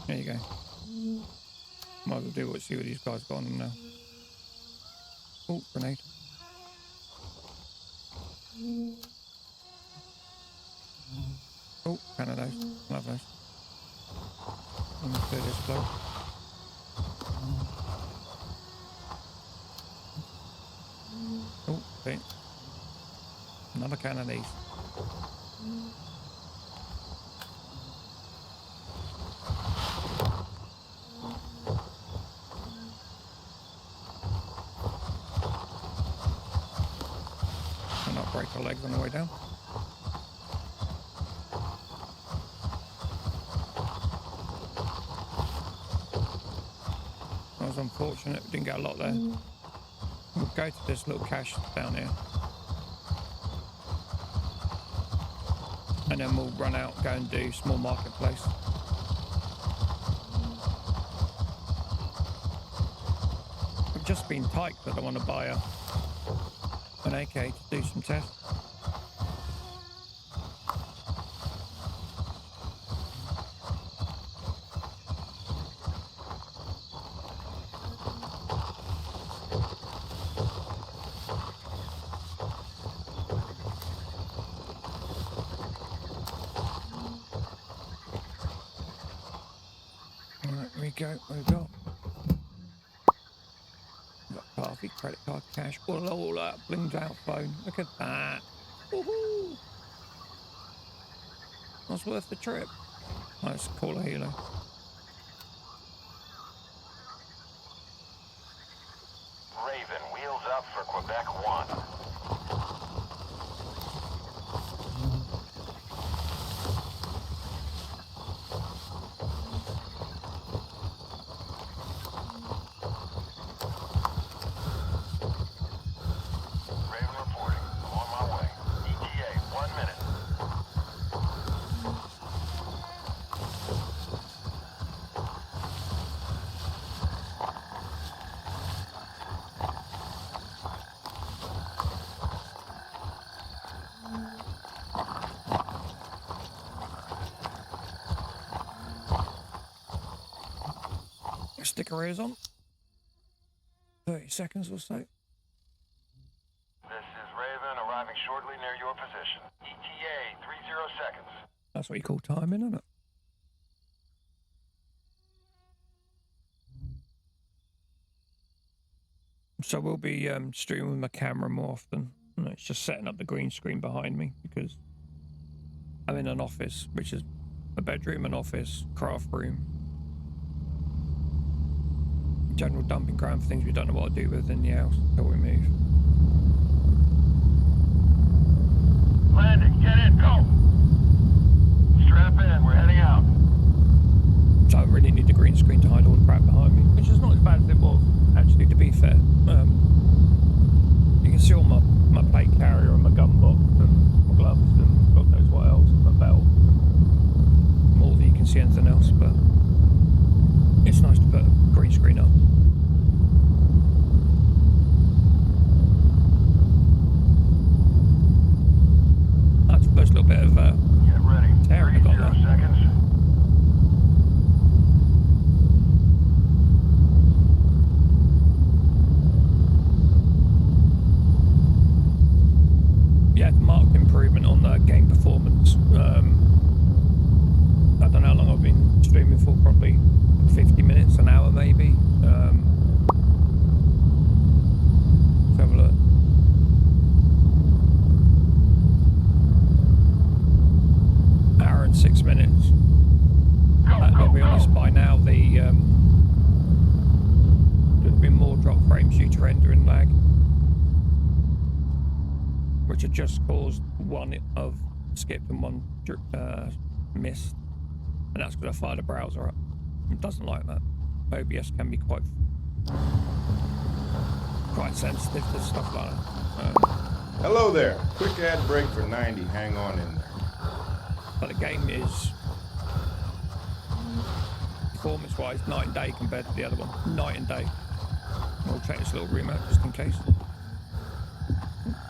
There you go. Might as well do what see what these guys got on them now. Oh, grenade. Oh, can of those. Love those. Let me clear this flow. Oh, okay. Another can of these. And not break our legs on the way down. That was unfortunate. We didn't get a lot there. We'll go to this little cache down here. And then we'll run out and go and do small marketplace. I've just been typed that I want to buy an AK to do some tests. Alright, here we go. What we got? Got coffee, credit card, cash, all that blinged out phone. Look at that. Woohoo! That's worth the trip. Let's call a helo.
Raven, wheels up for Quebec 1. Raven reporting. I'm on my way. ETA, 1 minute.
Stick our ears on. 30 seconds or so.
This is Raven, arriving shortly near your position. ETA, 30 seconds.
That's what you call timing, isn't it? So we'll be streaming with my camera more often. And it's just setting up the green screen behind me because I'm in an office, which is a bedroom, an office, craft room, general dumping ground for things we don't know what to do with in the house until we move.
Landing, get in, go! Strap in, we're heading out.
So I really need the green screen to hide all the crap behind me, which is not as bad as it was, actually, to be fair. You can see all my plate carrier and my gun box and my gloves and God knows what else, my belt. More than you can see anything else, but it's nice to put a green screen on. That's the first little bit of
Get ready.
tearing I got
30
there.
seconds.
Yeah, marked improvement on the game performance. I don't know how long I've been streaming for, probably 50 minutes, an hour maybe. Let's have a look. Hour and 6 minutes. I'll be honest, by now there'd been more drop frames due to rendering lag, which had just caused one of skipped and one missed, and that's because I fired the browser up. It doesn't like that. OBS can be quite sensitive to stuff like that.
Hello there. Quick ad break for 90. Hang on in there.
But the game is, performance-wise, night and day compared to the other one. Night and day. We'll check this little remote just in case. Can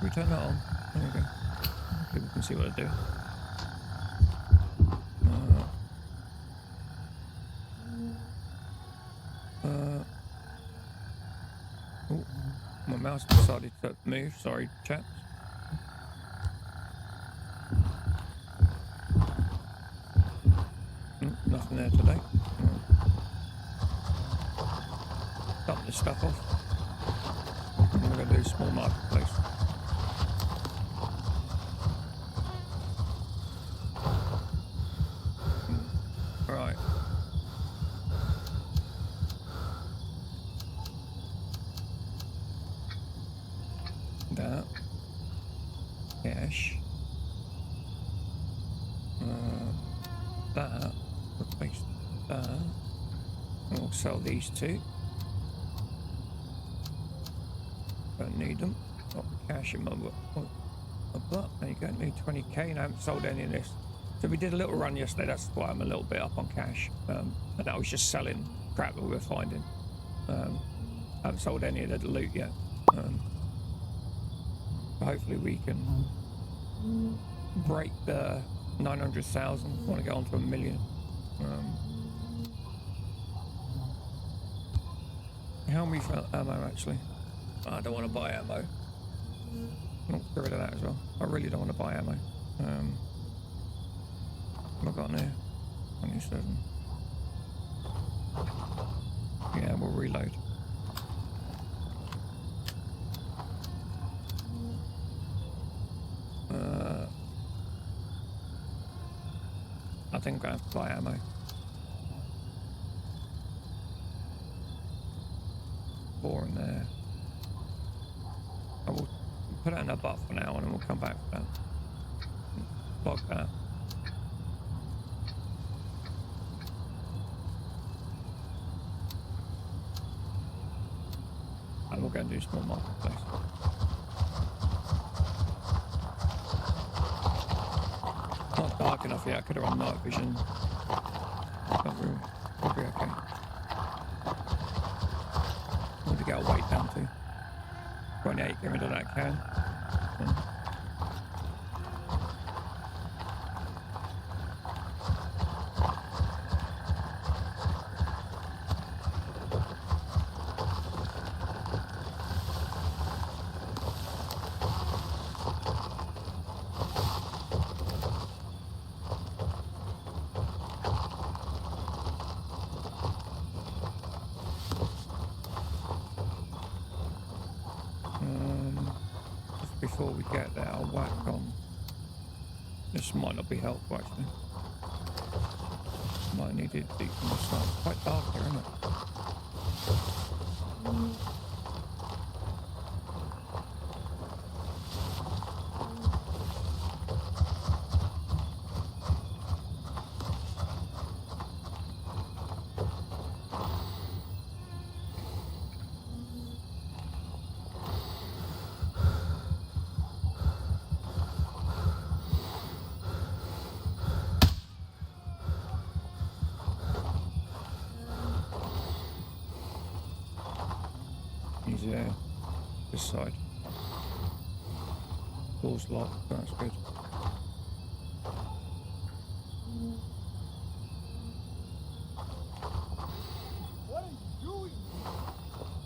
we turn that on? There we go. People can see what I do. Oh. My mouse decided to move. Sorry, chaps. Nothing there today. Dump this stuff off. I'm going to do a small marketplace. Right. That. Cash. That. Replace that. And we'll sell these two. Don't need them. Got cash in my butt. There you go. Need 20k and I haven't sold any of this. So we did a little run yesterday. That's why I'm a little bit up on cash. And that was just selling crap that we were finding. I haven't sold any of the loot yet. Hopefully we can break the 900,000. I want to go on to 1 million. How many for ammo actually? I don't want to buy ammo. Get rid of that as well. I really don't want to buy ammo. What have I got in here? 27. Yeah, we'll reload. I think I'm going to have to buy ammo. 4 in there. I will put it in a butt for now and then we'll come back for that. Block that. And we'll go and do small marketplace. Not dark enough yet, I could have run night vision. But we'll be okay. Need to get our weight down to 28, get rid of that can. Before we get there, I'll whack on. This might not be helpful actually. Might need it deep from the start. It's quite dark here, isn't it? Yeah, this side. Door's locked, that's good.
What are you doing?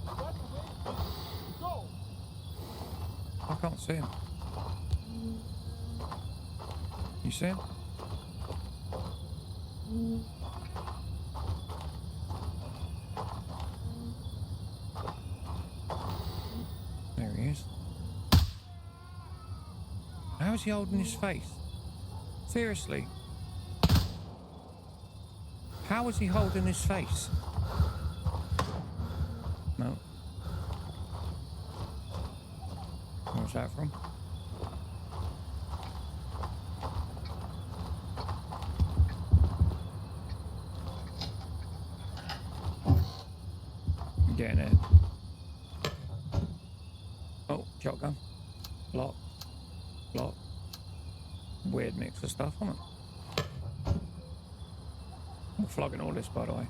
That's the way to go.
I can't see him. You see him? There he is. How is he holding his face? Seriously. How is he holding his face? No. Where's that from? I'm getting it. Oh, shotgun. Block. Block. Weird mix of stuff, isn't it? I'm flogging all this, by the way.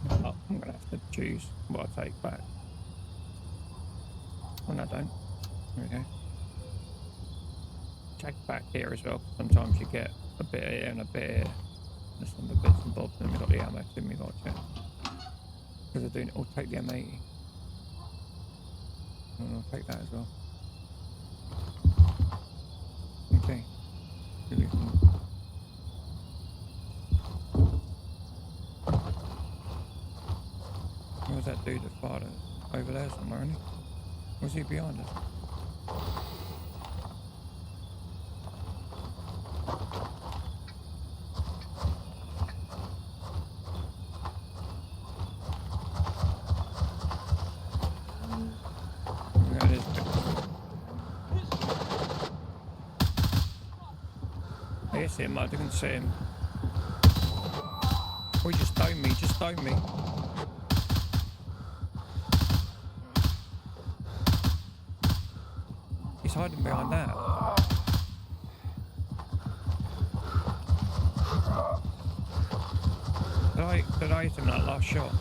Oh, I'm going to have to choose what I take back. Oh, no, I don't. There we go. Check back here as well. Sometimes you get a bit here and a bit here. There's some of the bits and bobs, and we've got the ammo, then we've got to check. Because they're doing it, I'll take the M80. And I'll take that as well. Okay. Here we go. Where's that dude that fired it? Over there somewhere, isn't he? Was he behind us? There it is. I see him, I didn't see him. Oh, he just stoned me, just stoned me. He's hiding behind that. Did I hit him that last shot?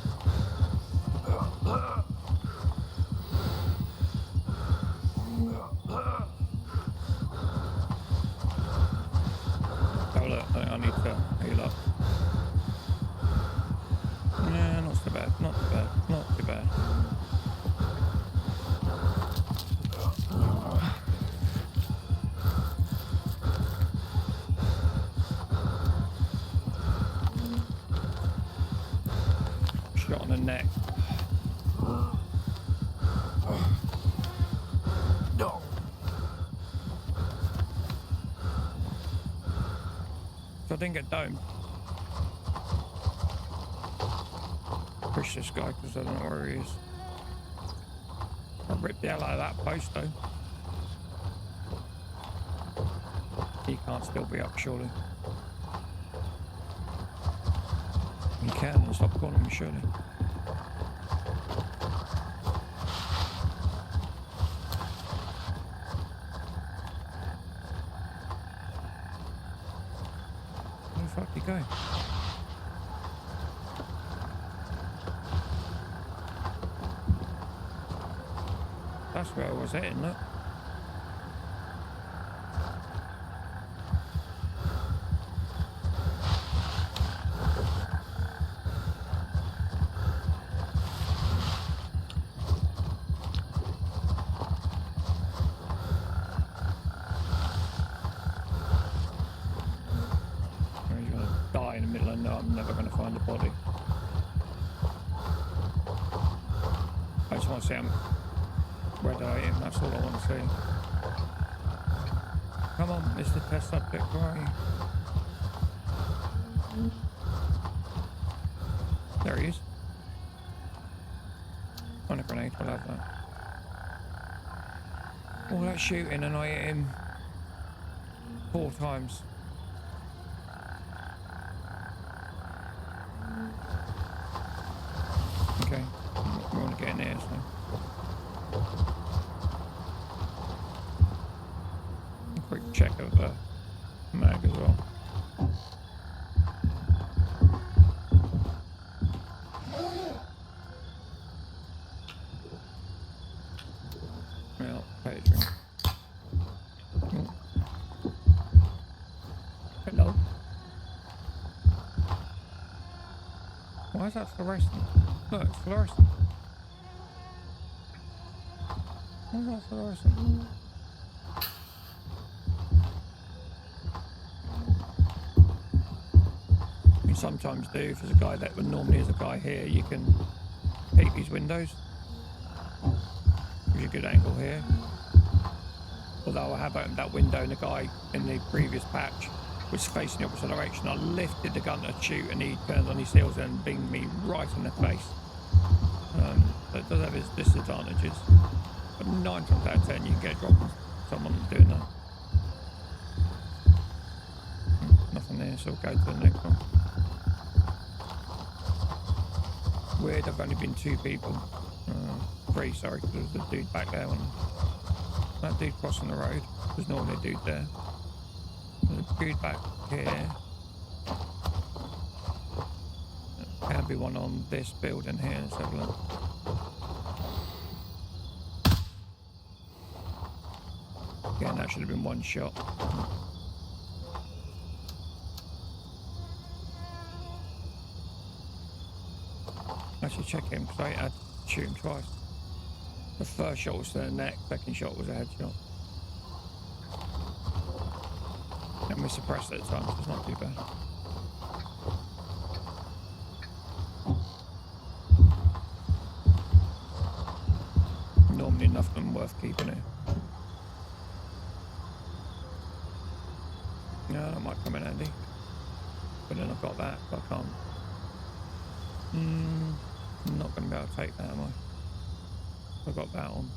Oh look, I need to heal up. Nah, not so bad, not too bad, not too bad. Shot on the neck. No. So I didn't get domed. Push this guy because I don't know where he is. I ripped the hell out of that post though. He can't still be up surely. He can, stop calling me surely. Where the fuck did he go? That's where I was heading, look. He's gonna die in the middle of the night. I'm never gonna find a body. I just want to see him. Where did I hit him? That's all I want to see. Come on, Mr. Test Subject, where are you? There he is. On a grenade, we'll have that. All that shooting and I hit him 4 times. Okay, we want to get in there, so. Quick check of the mag as well. Well, pay a drink. Oh. Hello. Why is that fluorescent? Look, it's fluorescent. Why is that fluorescent? Sometimes do, if there's a guy that, but normally there's a guy here, you can peek these windows. Gives you a good angle here. Although I have opened that window and the guy in the previous patch was facing the opposite direction. I lifted the gun to shoot and he turned on his heels and beamed me right in the face. So it does have its disadvantages. But 9 times out of 10 you can get a drop on someone doing that. Nothing there, so we'll go to the next one. Weird, I've only been 2 people. 3, sorry, because there was a dude back there. That dude crossing the road. There's normally a dude there. There's a dude back here. There can be one on this building here. Let's have a look. Again, that should have been 1 shot. Actually check him because I had to shoot him twice. The first shot was to the neck, second shot was a headshot. And we suppressed it at the time, so it's not too bad. Normally enough of them worth keeping it. Yeah, that might come in handy. But then I've got that, so I can't. I'm not going to be able to take that, am I? I've got that on.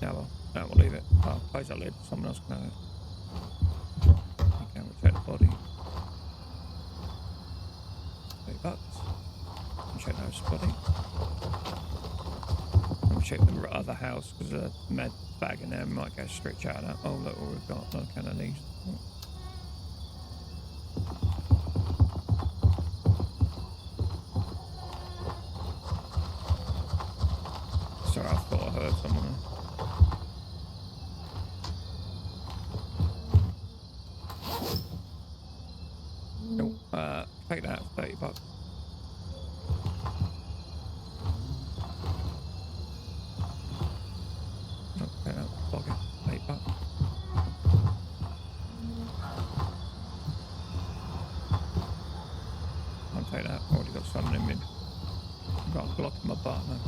Yeah, well, no, we'll leave it. I'll close that lid, someone else can have it. Okay, we'll check the body. $30. We'll check those body. We'll check the other house, because there's a med bag in there, we might get a stretch out of that. Oh, look what we've got, another can of these. Oh. Sorry, I thought I heard someone. Nope. Take that for $30. Okay, no, log it. $8. I'll take that. Already got something in me. I've got a block in my butt now.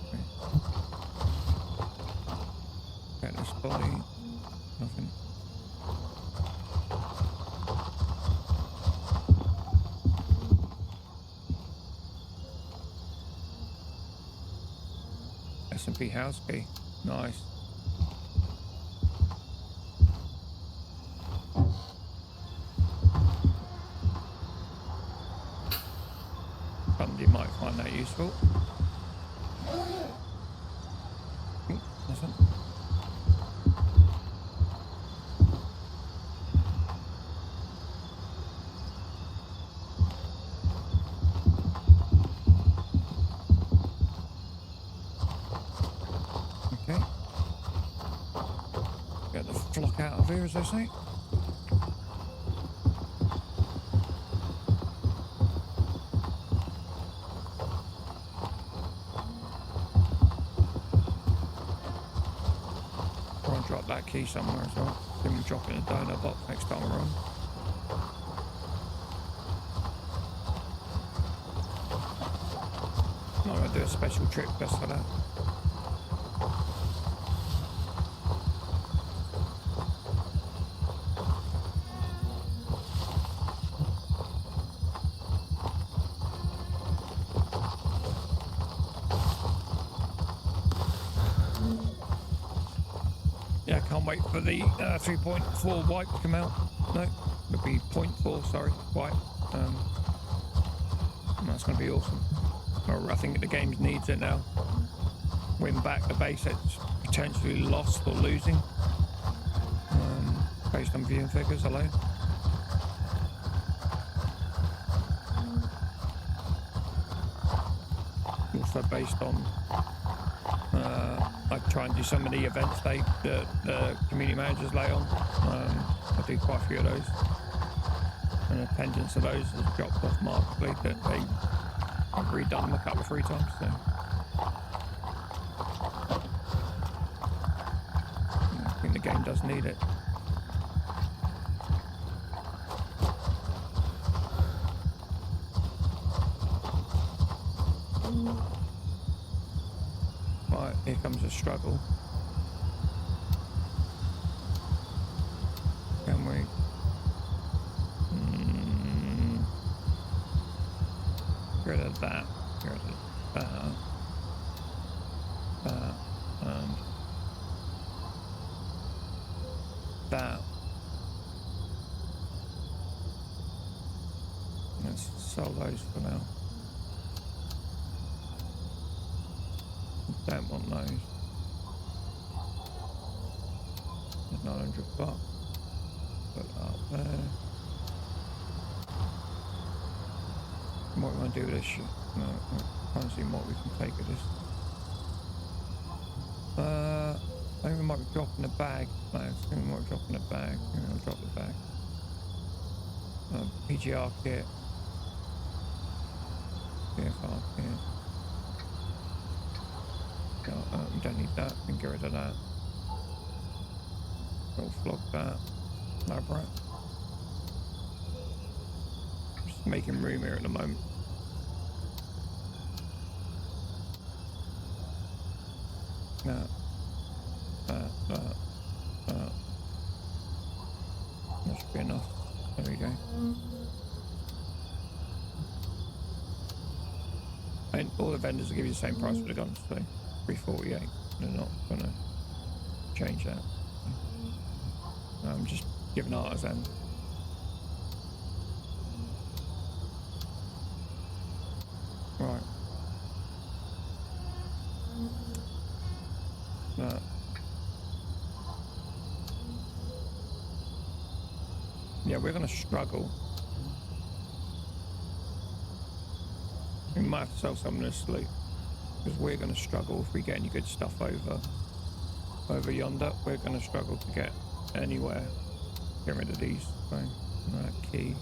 Okay. Get this body. Nothing. S&P house key. Nice. Somebody might find that useful. Nothing. Okay. Get the flock out of here, as they say. Try and drop that key somewhere as well. Then we drop it in a donut box next time around. I'm going to do a special trick just for that. Yeah, I can't wait for the 3.4 wipe to come out. No, it'll be 0.4, sorry, wipe. That's going to be awesome. Or I think the game needs it now. Win back the base it's potentially lost or losing, based on viewing figures alone. Also based on I try and do some of the events the community managers lay on. I do quite a few of those, and attendance of those has dropped off markedly. That I've redone them a couple of 3 times. So I think the game does need it. Right, here comes a struggle. Can we? Get rid of that. Get rid of that. That. And that. Let's sell those for now. Don't want those. There's $900. Put that up there. What am I do with this shit? No, I can't see what we can take of this. I think we might be dropping a bag. No, I think we might be dropping a bag. I'll drop the bag. PGR kit. PFR kit. We don't need that. We can get rid of that. We'll flog that. Lab rat. Just making room here at the moment. That. That should be enough. There we go. And all the vendors will give you the same price for the guns, so 348. They're not gonna change that. I'm just giving artisan. Right. That. Yeah, we're gonna struggle. We might have to sell some of this loot because we're going to struggle if we get any good stuff over yonder. We're going to struggle to get anywhere. Get rid of these. So, that key.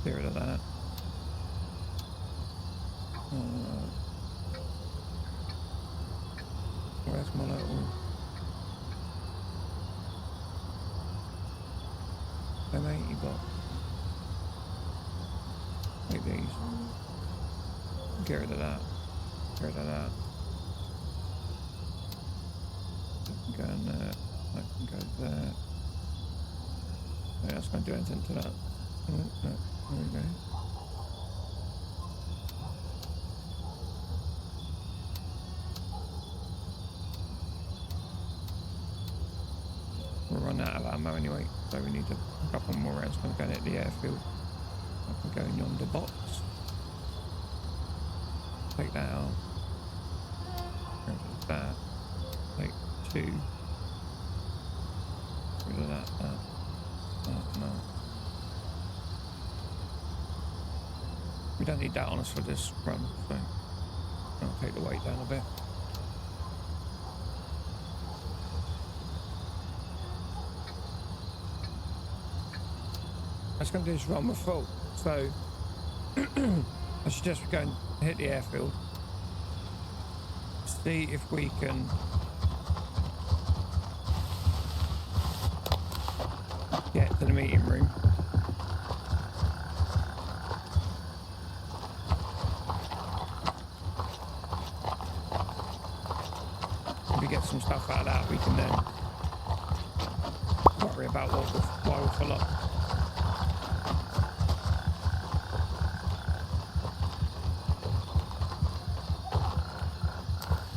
Get rid of that. Where's my little? How many you got? Like these. Get rid of that. Get rid of that. That can go in there. That can go there. Yeah, that's going to do anything to that. Oh, no. There we go. We'll run out of ammo anyway, so we need a couple more rounds to go hit the airfield. I can go in yonder box. Take that out. Get rid of that. Take 2. Get rid of that. No. We don't need that on us for this run, so I'll take the weight down a bit. I was going to do this run with full, so I suggest we go and hit the airfield, see if we can get to the meeting room. If we get some stuff out of that, we can then worry about why we'll fill up.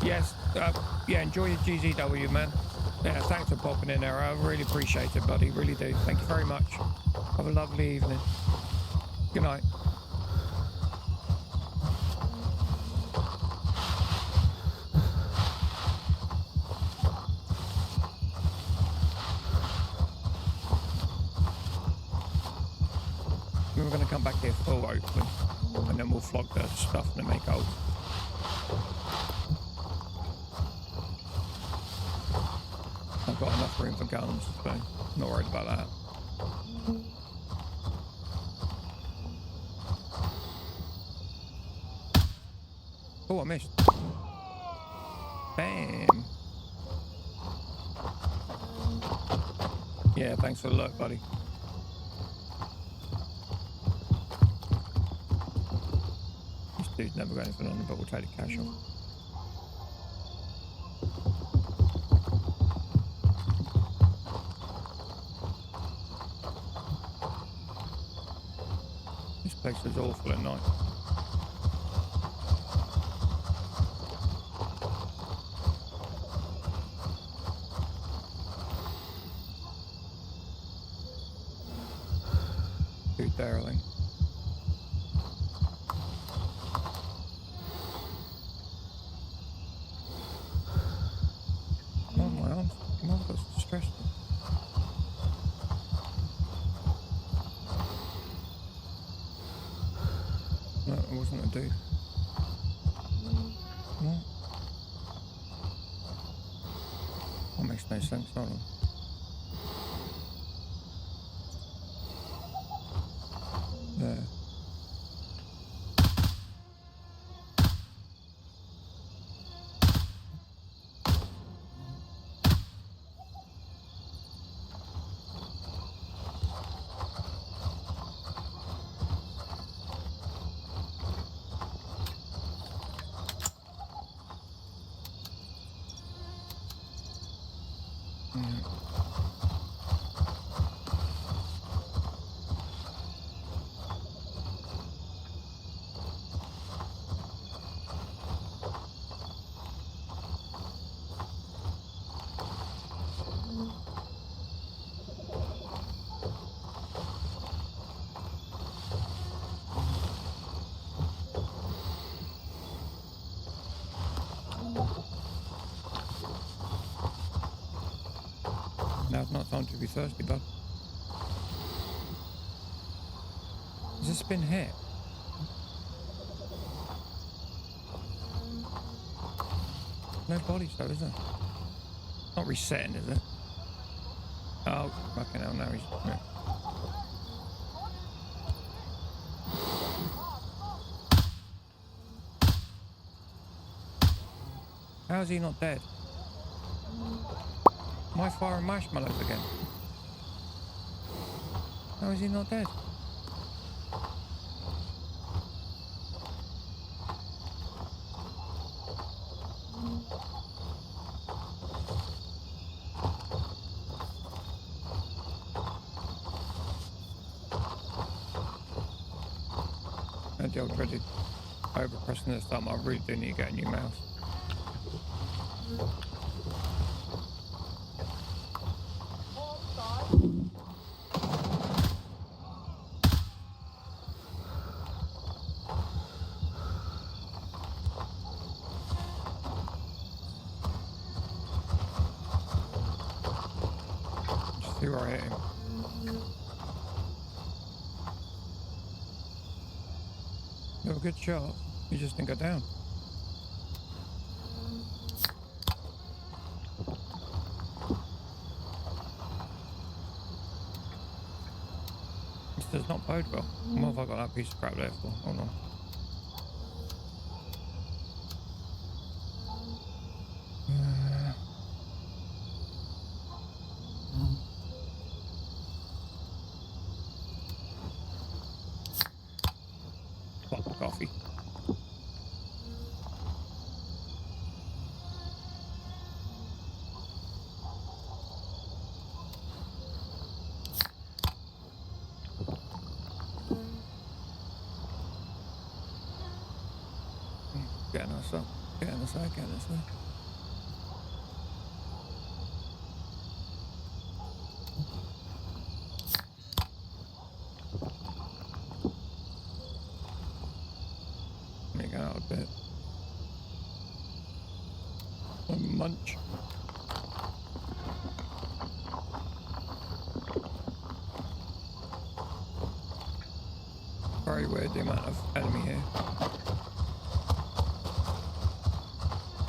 Yes, yeah, enjoy your GZW, man. Yeah, thanks for popping in there. I really appreciate it, buddy. Really do. Thank you very much. Have a lovely evening. Good night. We're going to come back here full, hopefully, and then we'll flog the stuff and make old. I've got enough room for guns, so I'm not worried about that. Oh, I missed. Bam. Yeah, thanks for the look, buddy. This dude's never got anything on him, but we'll take the cash off. This place is awful at night. Dude there, I think. Oh, my arms. My arms got stressed. No, it wasn't a dude. No. That makes no sense, hold on. Now's not time to be thirsty, bud. Has this been hit? No bodies though, is there? Not resetting, is it? Oh, fucking hell, now he's... Yeah. How is he not dead? Am I firing marshmallows again? How is he not dead? And the old dreaded over pressing this time. I really do need to get a new mouse. Just see where I hit him. You have a good shot. You just didn't go down. This does not bode well. What have I got that piece of crap there for? Hold on. Fuck coffee. Getting us up. Getting us out. Getting us out. Let me get out a bit. Munch. Very weird the amount of enemy here.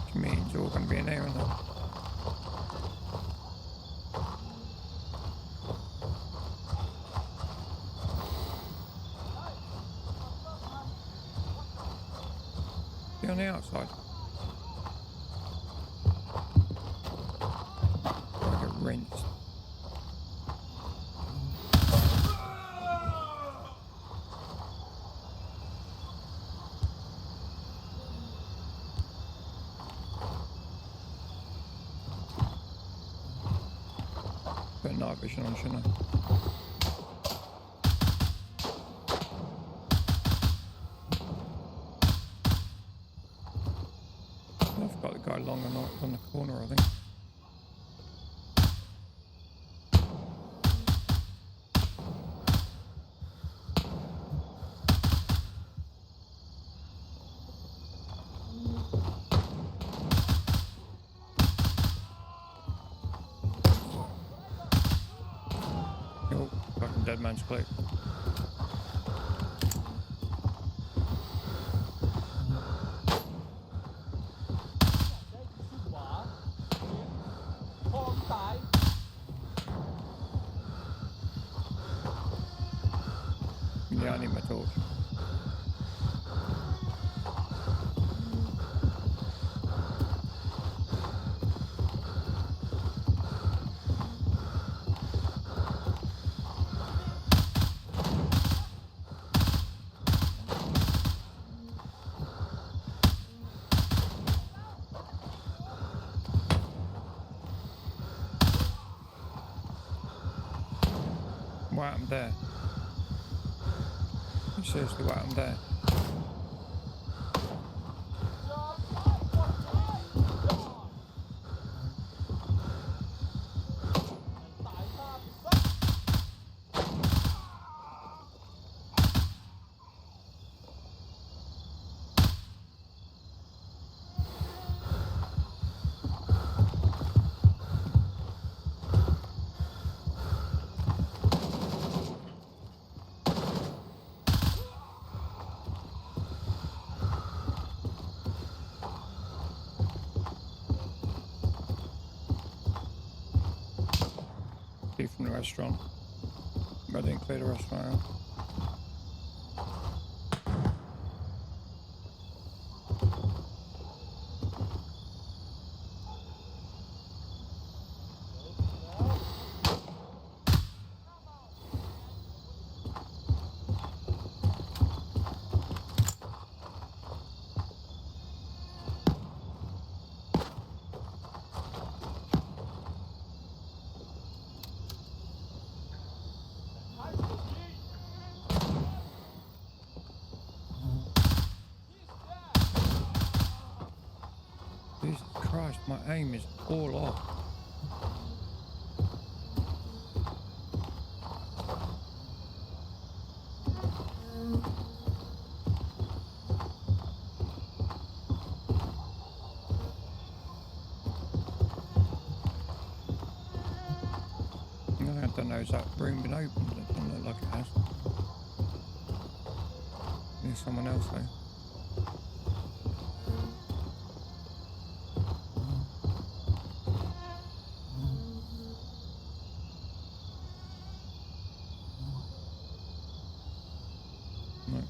Which means you're all going to be in there and that. Be on the outside. I get rinsed. Put night vision on, shouldn't I? I've got the guy long and on the corner, I think. Oh, fucking dead man's click. Yeah, I need my torch. What happened there? Seriously, what happened there? From the restaurant. I didn't clear the restaurant out. Jesus Christ, my aim is all off. I don't know, has that room been opened? It doesn't look like it has. There's someone else though. No.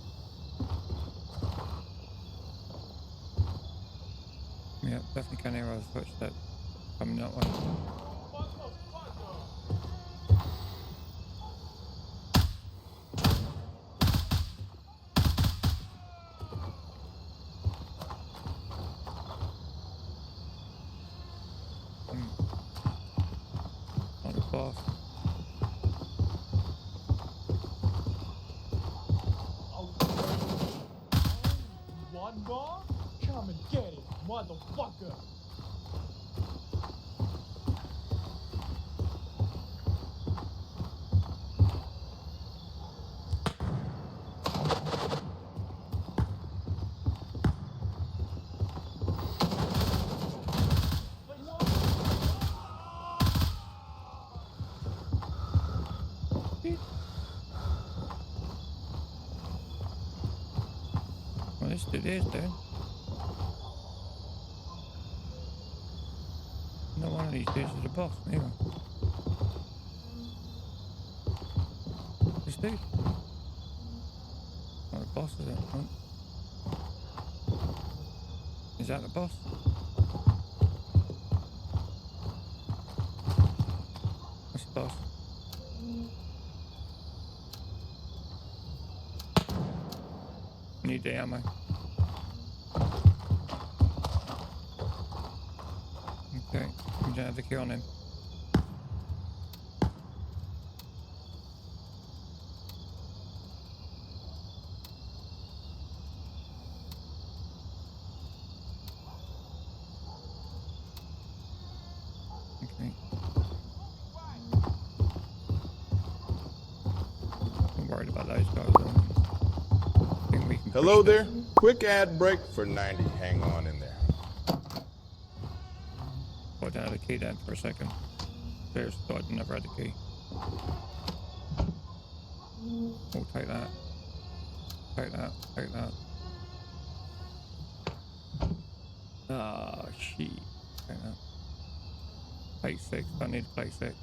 Yeah, definitely can hear other footsteps coming that way. On the boss.
One more? Come and get it, motherfucker!
Well, this dude is dead. Not one of these dudes is a boss, either. This dude. Not the boss, is it? Oh. Is that the boss? That's the boss. Need the ammo. Okay, we don't have the key on him. Okay. I'm worried about those guys. I think we can
Hello
push
there.
this.
Quick ad break for 90. Hang on in there.
I don't have the key down for a second. Seriously, thought I'd never had the key. Oh, take that. Take that. Take that. Ah, shit. Take that. Plate 6. I need plate 6.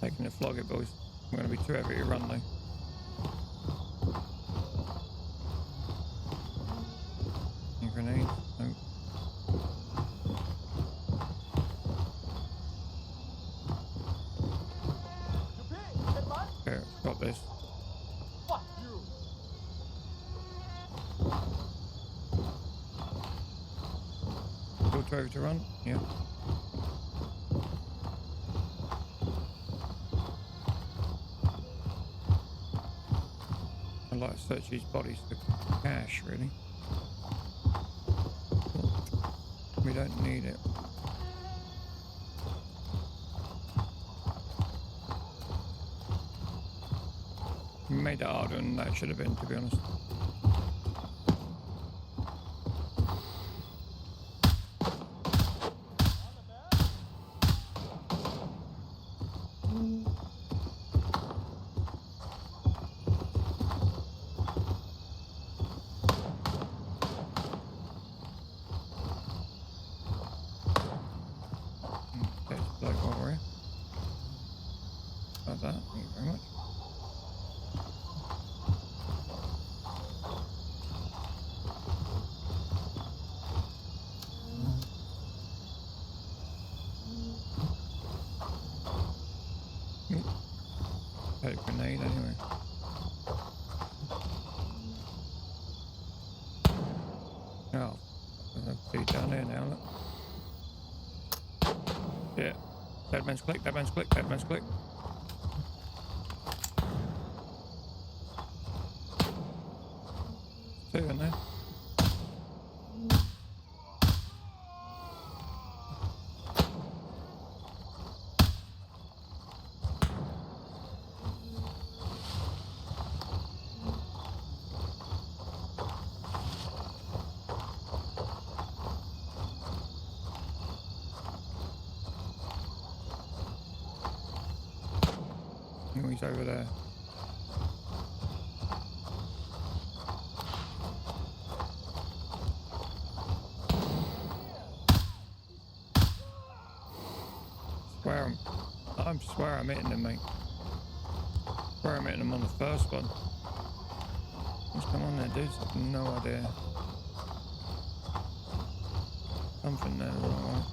Taking the flog it, boys. I'm going to be too heavy to run though. Any grenades? No. Okay, got this.
Fuck you!
Still too heavy to run? Yeah. like to search these bodies for cash, really. We don't need it. We made it harder than that should have been, to be honest. Grenade anyway. Oh, there's two down there now, look. Yeah. Dead man's click, dead man's click, dead man's click. Two in there. Oh, he's over there. I swear I'm hitting them, mate. Swear I'm hitting them on the first one. What's going on there, dudes? I've no idea. Something there, alright.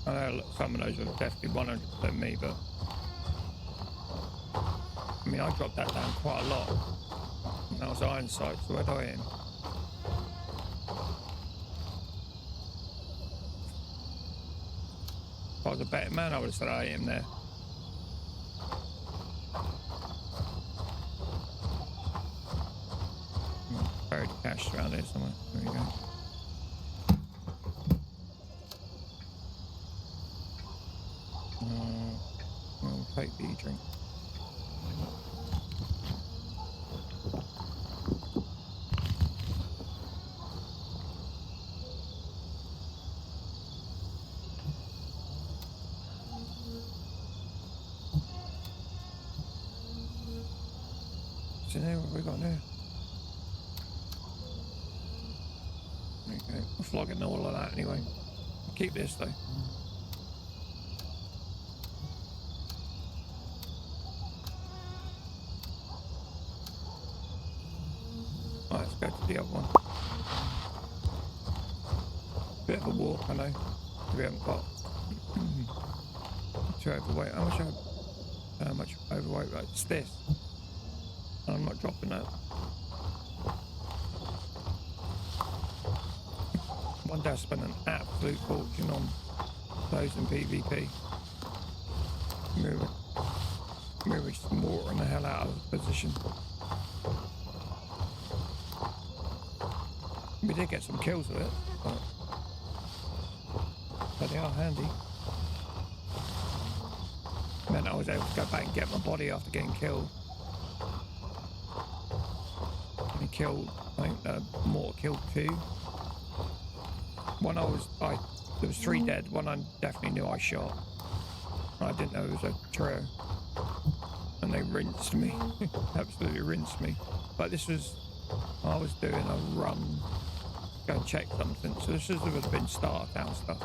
I know some of those are definitely 100% me, but I mean, I dropped that down quite a lot. And that was iron sight, so where'd I hit him? If I was a better man, I would have said I hit him there. Buried cash around here somewhere. There we go. We'll take the drink. So now what have we got there? Okay, we're flogging all of that anyway. Keep this though. Let's go to the other one. Bit of a walk, I know. We haven't got too overweight. How much overweight? Right, it's this. I'm not dropping that. One day I spent an absolute fortune on those in PvP. We were just mortaring the hell out of the position. We did get some kills with it, but they are handy. Meant I was able to go back and get my body after getting killed. And killed, I think the mortar killed 2. One there was 3 dead, one I definitely knew I shot. I didn't know it was a trio. And they rinsed me, absolutely rinsed me. But this was, I was doing a run, go and check something, so this would have been starter town stuff.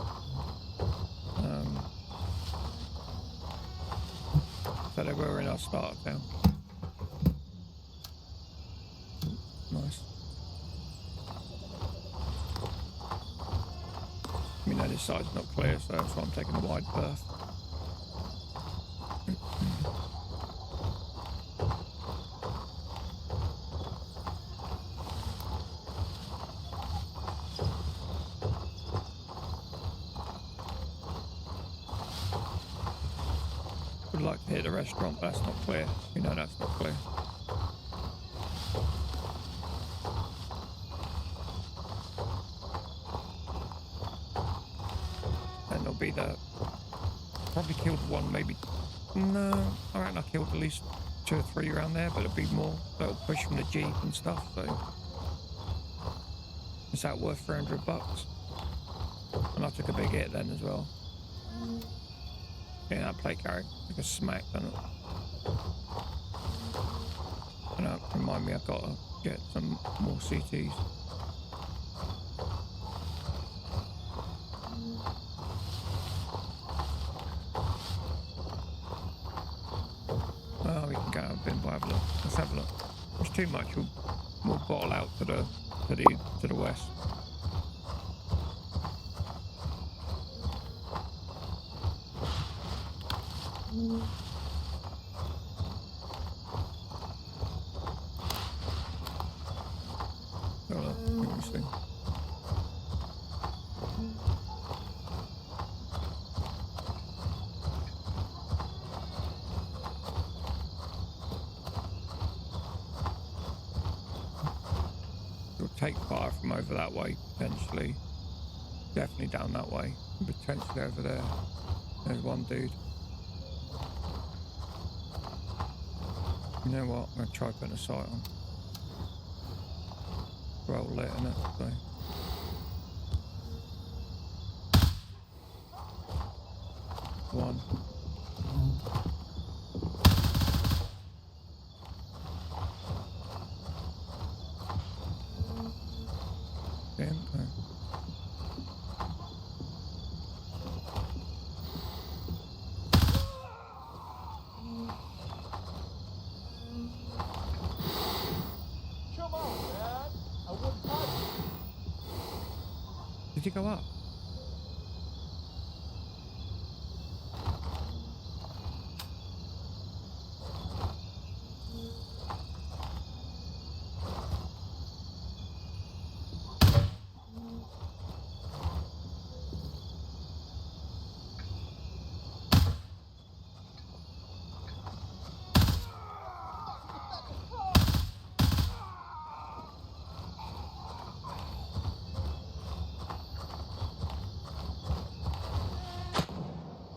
So they were in our starter town. Nice. I mean, this side's not clear, so that's why I'm taking a wide berth. like to hit the restaurant, but that's not clear. You know that's not clear. And there'll be the... Probably killed one, maybe... No, I reckon I killed at least 2 or 3 around there, but it'll be more. That'll push from the Jeep and stuff, so... Is that worth $300? And I took a big hit then as well. Yeah, that plate carrier took a smack, didn't it? And that remind me I've got to get some more CTs. Oh, we can go out a bit and have a look. Let's have a look. If it's too much, we'll bottle out to the west. Interesting. We'll take fire from over that way, potentially. Definitely down that way. And potentially over there. There's one dude. You know what? I'm going to try putting a sight on. Well lit in it, so. One. Damn, okay.
Come on, man. I wouldn't touch you.
Did you go up?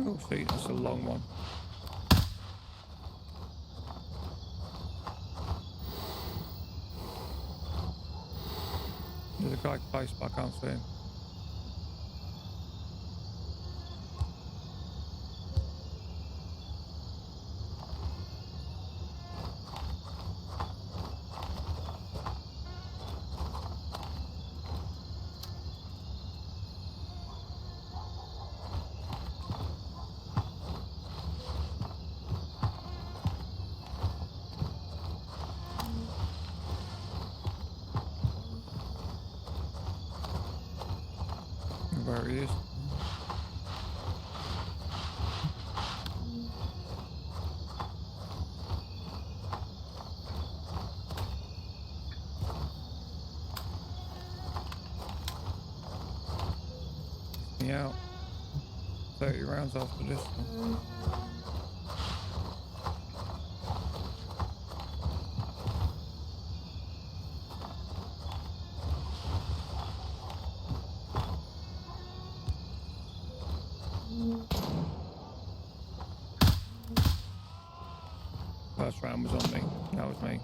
Oh, see, that's a long one. There's a guy close, but I can't see him. Where he is. Yeah, 30 rounds after this one. First round was on me. That was me.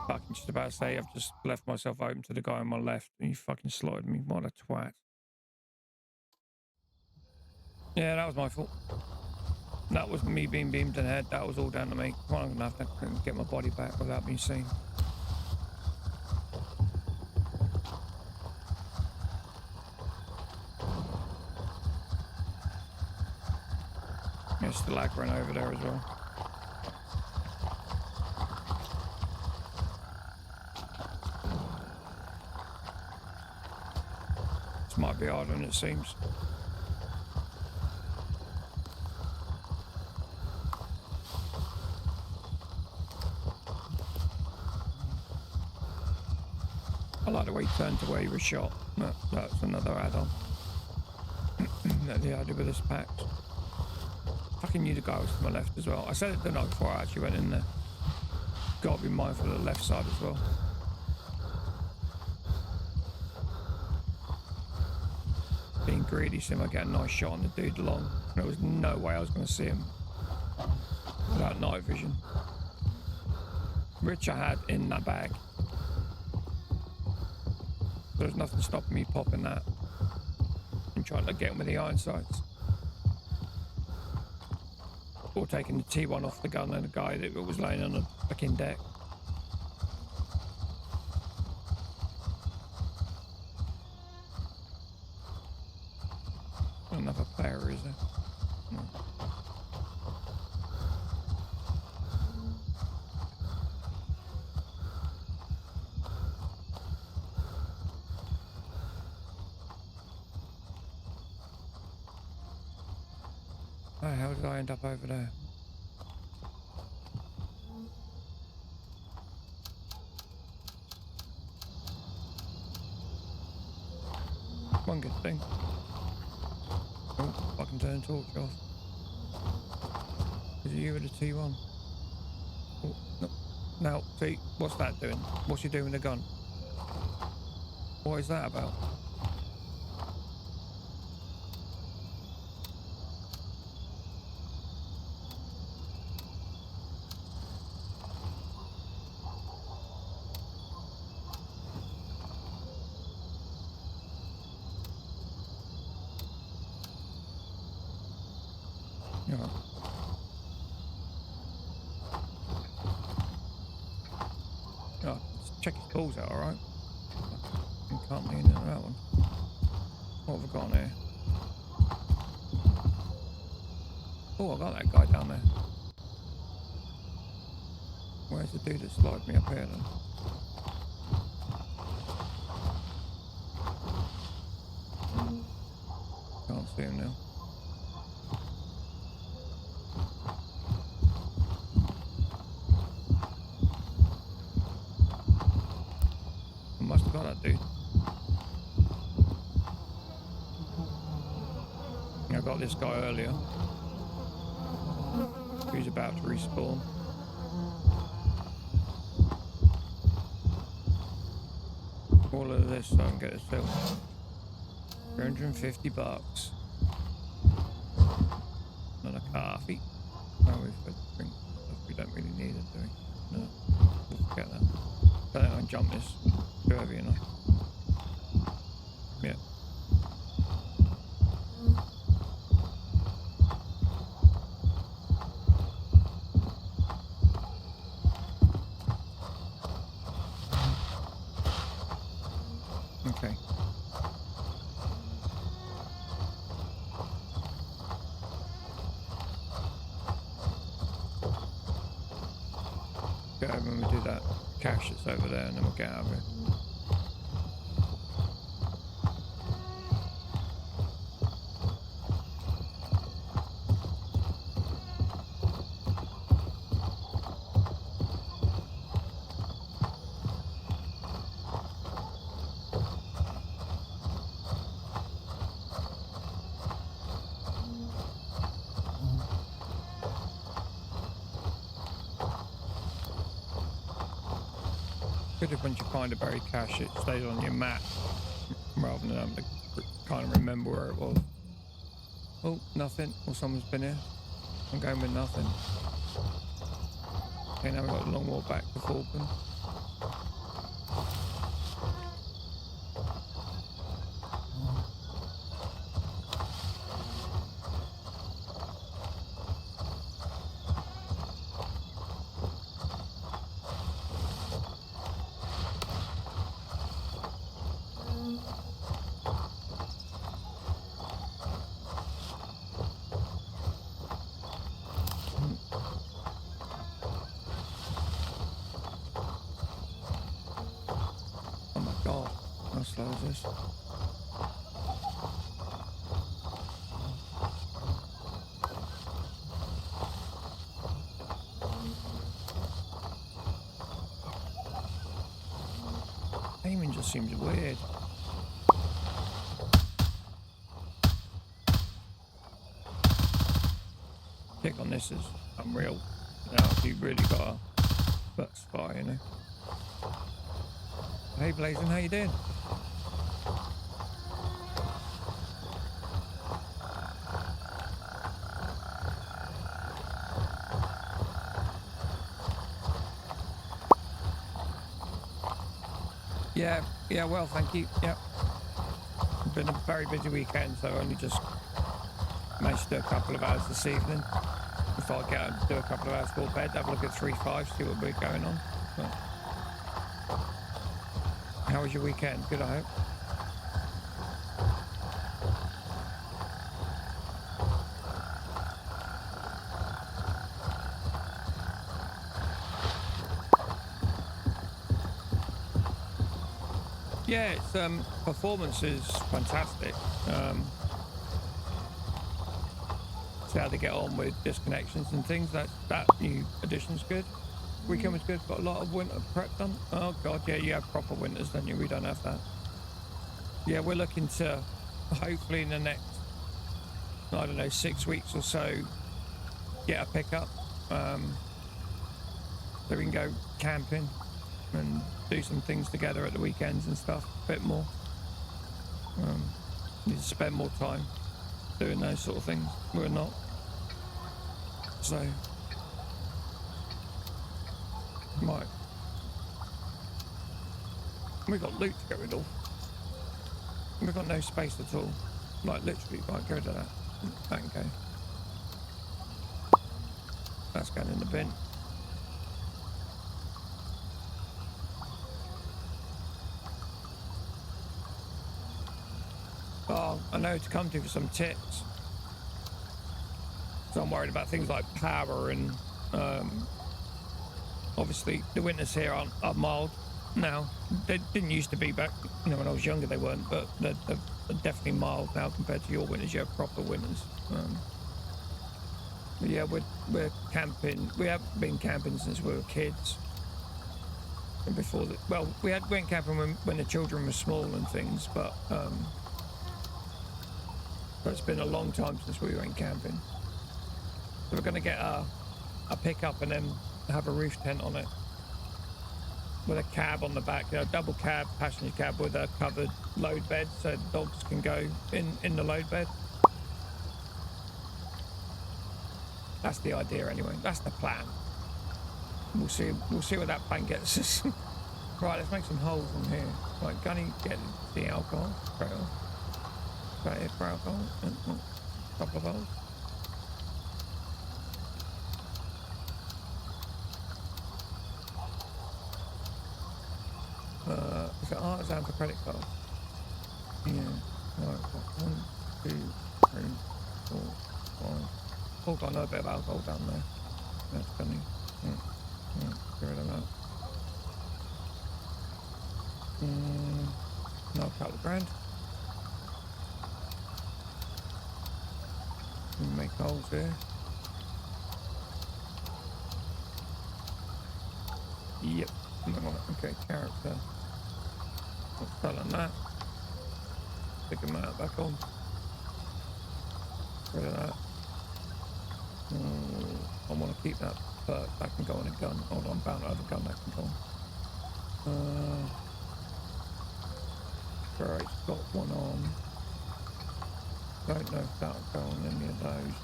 Fucking just about to say I've just left myself open to the guy on my left and he fucking slotted me. What a twat. Yeah, that was my fault. That was me being beamed in the head. That was all down to me. Well, I'm gonna have to get my body back without being seen. There's still aggro over there as well. This might be harder than it seems. he turned to where he was shot. No, that's another add-on. That the idea with this pack. Fucking knew the guy was to my left as well. I said it the night before I actually went in there. Gotta be mindful of the left side as well. Being greedy, seeing I get a nice shot on the dude along. There was no way I was going to see him without night vision. Which I had in that bag. There's nothing stopping me popping that and trying to get him with the iron sights. Or taking the T1 off the gun and the guy that was laying on the fucking deck. Another player, is there? No. How did I end up over there? One good thing. Oh, I can turn the torch off. Is it you with the T1? Oh, no. Now, see, what's that doing? What's he doing with the gun? What is that about? Yeah. Oh, let's check his balls out, alright? You can't lean into that one. What have I got on here? Oh, I got that guy down there. Where's the dude that slid me up here then? Can't see him now. I must have got that dude. I got this guy earlier. He's about to respawn. All of this so I can get a fill. 350 bucks. Another coffee. Oh, we've got drink stuff we don't really need it, do we? No. We'll forget that. I don't think I can jump this. Too heavy enough. Yeah. Okay. Go when we do that cache that's over there and then we'll get out of it. Good if once you find a buried cache, it stays on your map rather than having to kind of remember where it was. Oh, nothing. Or someone's been here. I'm going with nothing. Okay, now we've got a long walk back to Falcon. How slow is this? Aiming just seems weird. Kick on this is unreal. Now you really got a butt spot, you know. Hey Blazing, how you doing? Yeah, well, thank you. Yep. It's been a very busy weekend, so I only just managed to do a couple of hours this evening. Before I get out and do a couple of hours before bed, have a look at 3.5, see what we're going on. But how was your weekend? Good, I hope. Yeah, its performance is fantastic. See how they get on with disconnections and things. That new addition's good. Weekend was good. Got a lot of winter prep done. Oh god, yeah, you have proper winters, don't you? We don't have that. Yeah, we're looking to hopefully in the next, I don't know, 6 weeks or so, get a pickup, so we can go camping and do some things together at the weekends and stuff. A bit more. Need to spend more time doing those sort of things. We're not. So, right. We've got loot to get rid of. We've got no space at all. Like literally, right, go to that. That can go. That's going in the bin. Oh, I know to come to for some tips. So I'm worried about things like power and obviously the winters here are mild now. They didn't used to be back, you know, when I was younger they weren't, but they're definitely mild now compared to your winters. You have proper winters. But yeah, we're camping. We haven't been camping since we were kids. And before that, well, we went camping when the children were small and things, but it's been a long time since we went camping. So we're going to get a pickup and then have a roof tent on it with a cab on the back, you know, double cab, passenger cab with a covered load bed so the dogs can go in the load bed. That's the idea anyway. That's the plan. We'll see where that plan gets us. Right, let's make some holes in here. Right, Gunny, get the alcohol straight off. Right here for alcohol. Couple of holes. Is it artisan for credit card? Yeah. Right, 1, 2, 3, 4, 5. Oh, got another bit of alcohol down there. That's funny. Get rid of that. Another couple of grand. Make holes here. Yep. Okay, character. I'll spell on that. Stick them out back on. Rid of that. I want to keep that, but that can go on a gun. Hold on, I'm bound to have a gun that can go on. Right, got one on. Don't know if that'll go on any of those.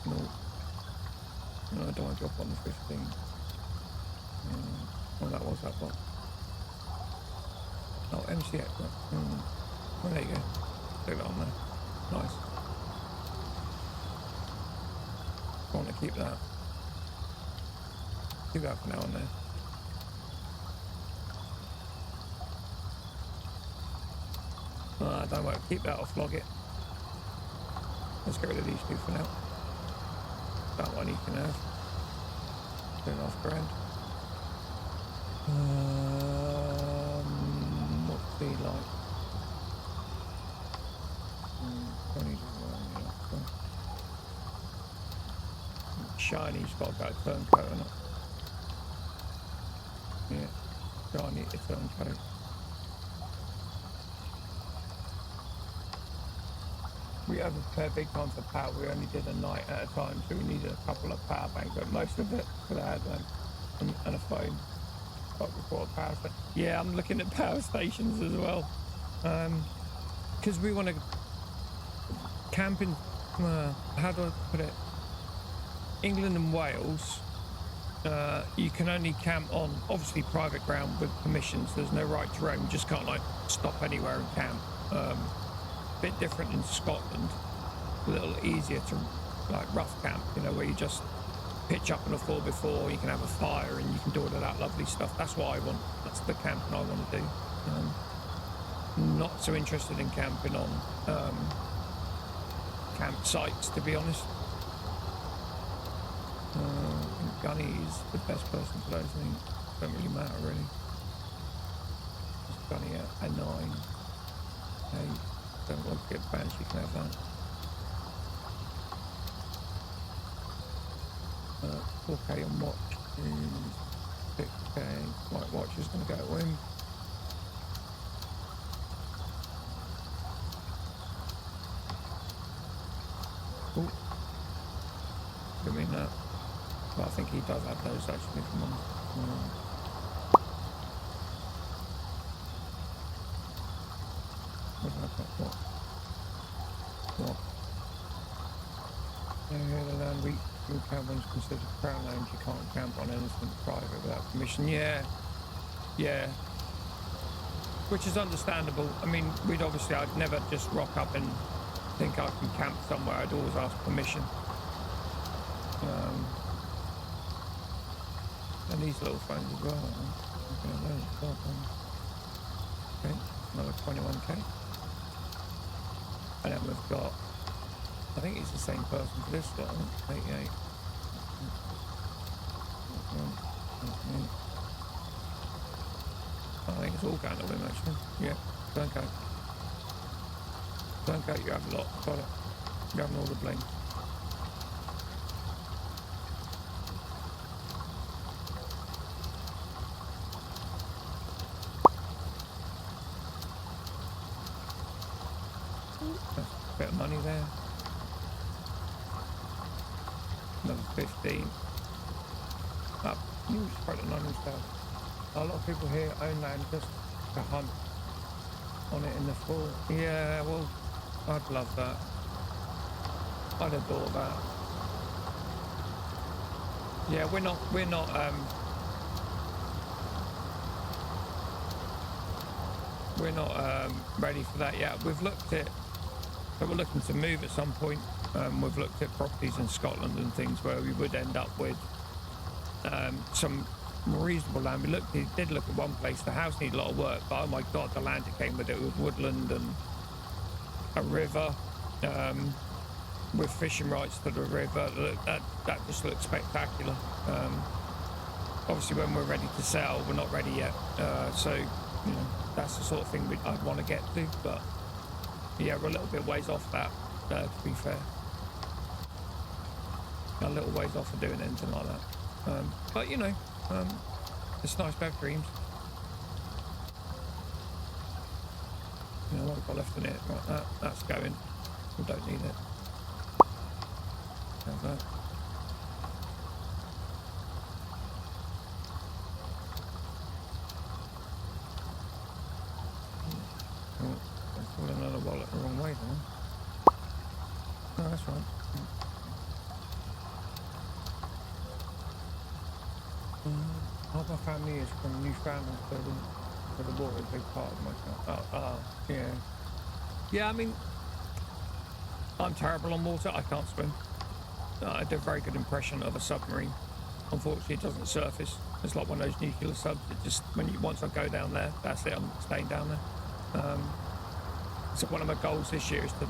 No, I don't want to drop on the 15. Oh, that was that box. Oh, MCX. Oh, there you go. Stick that on there. Nice. I want to keep that. Keep that for now and there. Don't worry, keep that, I'll flog it. Let's get rid of these two for now. That one you can have. $2.5 grand. What's he like? 20. Shiny's got to go turncoat or not? Yeah, shiny to turncoat. We overpaid big time for power. We only did a night at a time, so we needed a couple of power banks, but most of it for the like and a phone. But we bought a power station. Yeah, I'm looking at power stations as well, because we want to camp in. How do I put it? England and Wales. You can only camp on obviously private ground with permissions. There's no right to roam. You just can't like stop anywhere and camp. Bit different in Scotland, a little easier to like rough camp, you know, where you just pitch up on a 4x4, you can have a fire and you can do all of that lovely stuff. That's what I want. That's the camping I want to do. Not so interested in camping on campsites, to be honest. Gunny is the best person for those things. Don't really matter really. Just Gunny at 9. Hey, don't want to get banned, you can have that. 4K on watch is 6K. Right, watch is going to go to him. Oh, I mean that. But I think he does have those actually from him. What? The land we camp on is considered crown land. You can't camp on anything private without permission. Yeah. Which is understandable. I mean, I'd never just rock up and think I can camp somewhere. I'd always ask permission. And these little phones as well. Okay, another 21k. And then we've got, I think it's the same person for this lot, 88. I think it's all going to him actually. Yeah, don't go. Don't go, you have a lot. Got it. You're having all the blame. Bit of money there. Another 15. Up. You quite a non stuff. A lot of people here own land just to hunt on it in the fall. Yeah, well, I'd love that. I'd adore that. Yeah, we're not ready for that yet. We've looked at. So we're looking to move at some point. We've looked at properties in Scotland and things where we would end up with some reasonable land. We did look at one place. The house needed a lot of work, but oh my god, the land it came with it was woodland and a river with fishing rights to the river. That just looked spectacular. Obviously, when we're ready to sell, we're not ready yet. So you know, that's the sort of thing I'd want to get to, but. Yeah, we're a little bit ways off that, to be fair. A little ways off of doing anything like that. But, you know, it's nice to have dreams. You know, what we've got left in it, right, that's going. We don't need it. Have that. Another wallet the wrong way then. No, that's right. Half my family is from Newfoundland, so the water is a big part of my yeah. Yeah, I mean, I'm terrible on water. I can't swim. I did a very good impression of a submarine. Unfortunately, it doesn't surface. It's like one of those nuclear subs. It just once I go down there, that's it. I'm staying down there. So one of my goals this year is to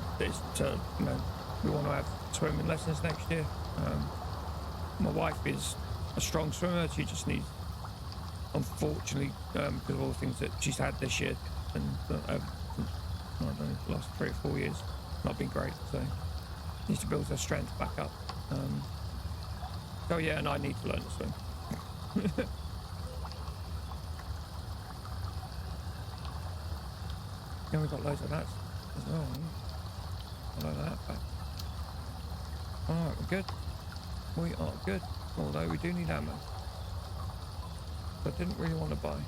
you know, we want to have swimming lessons next year. My wife is a strong swimmer. She just needs, unfortunately, because of all the things that she's had this year and I don't know, the last 3 or 4 years, not been great. So needs to build her strength back up. So yeah, and I need to learn to swim. Yeah, we've got loads of that as well. Follow that back. Alright, we're good. We are good. Although we do need ammo. I didn't really want to buy.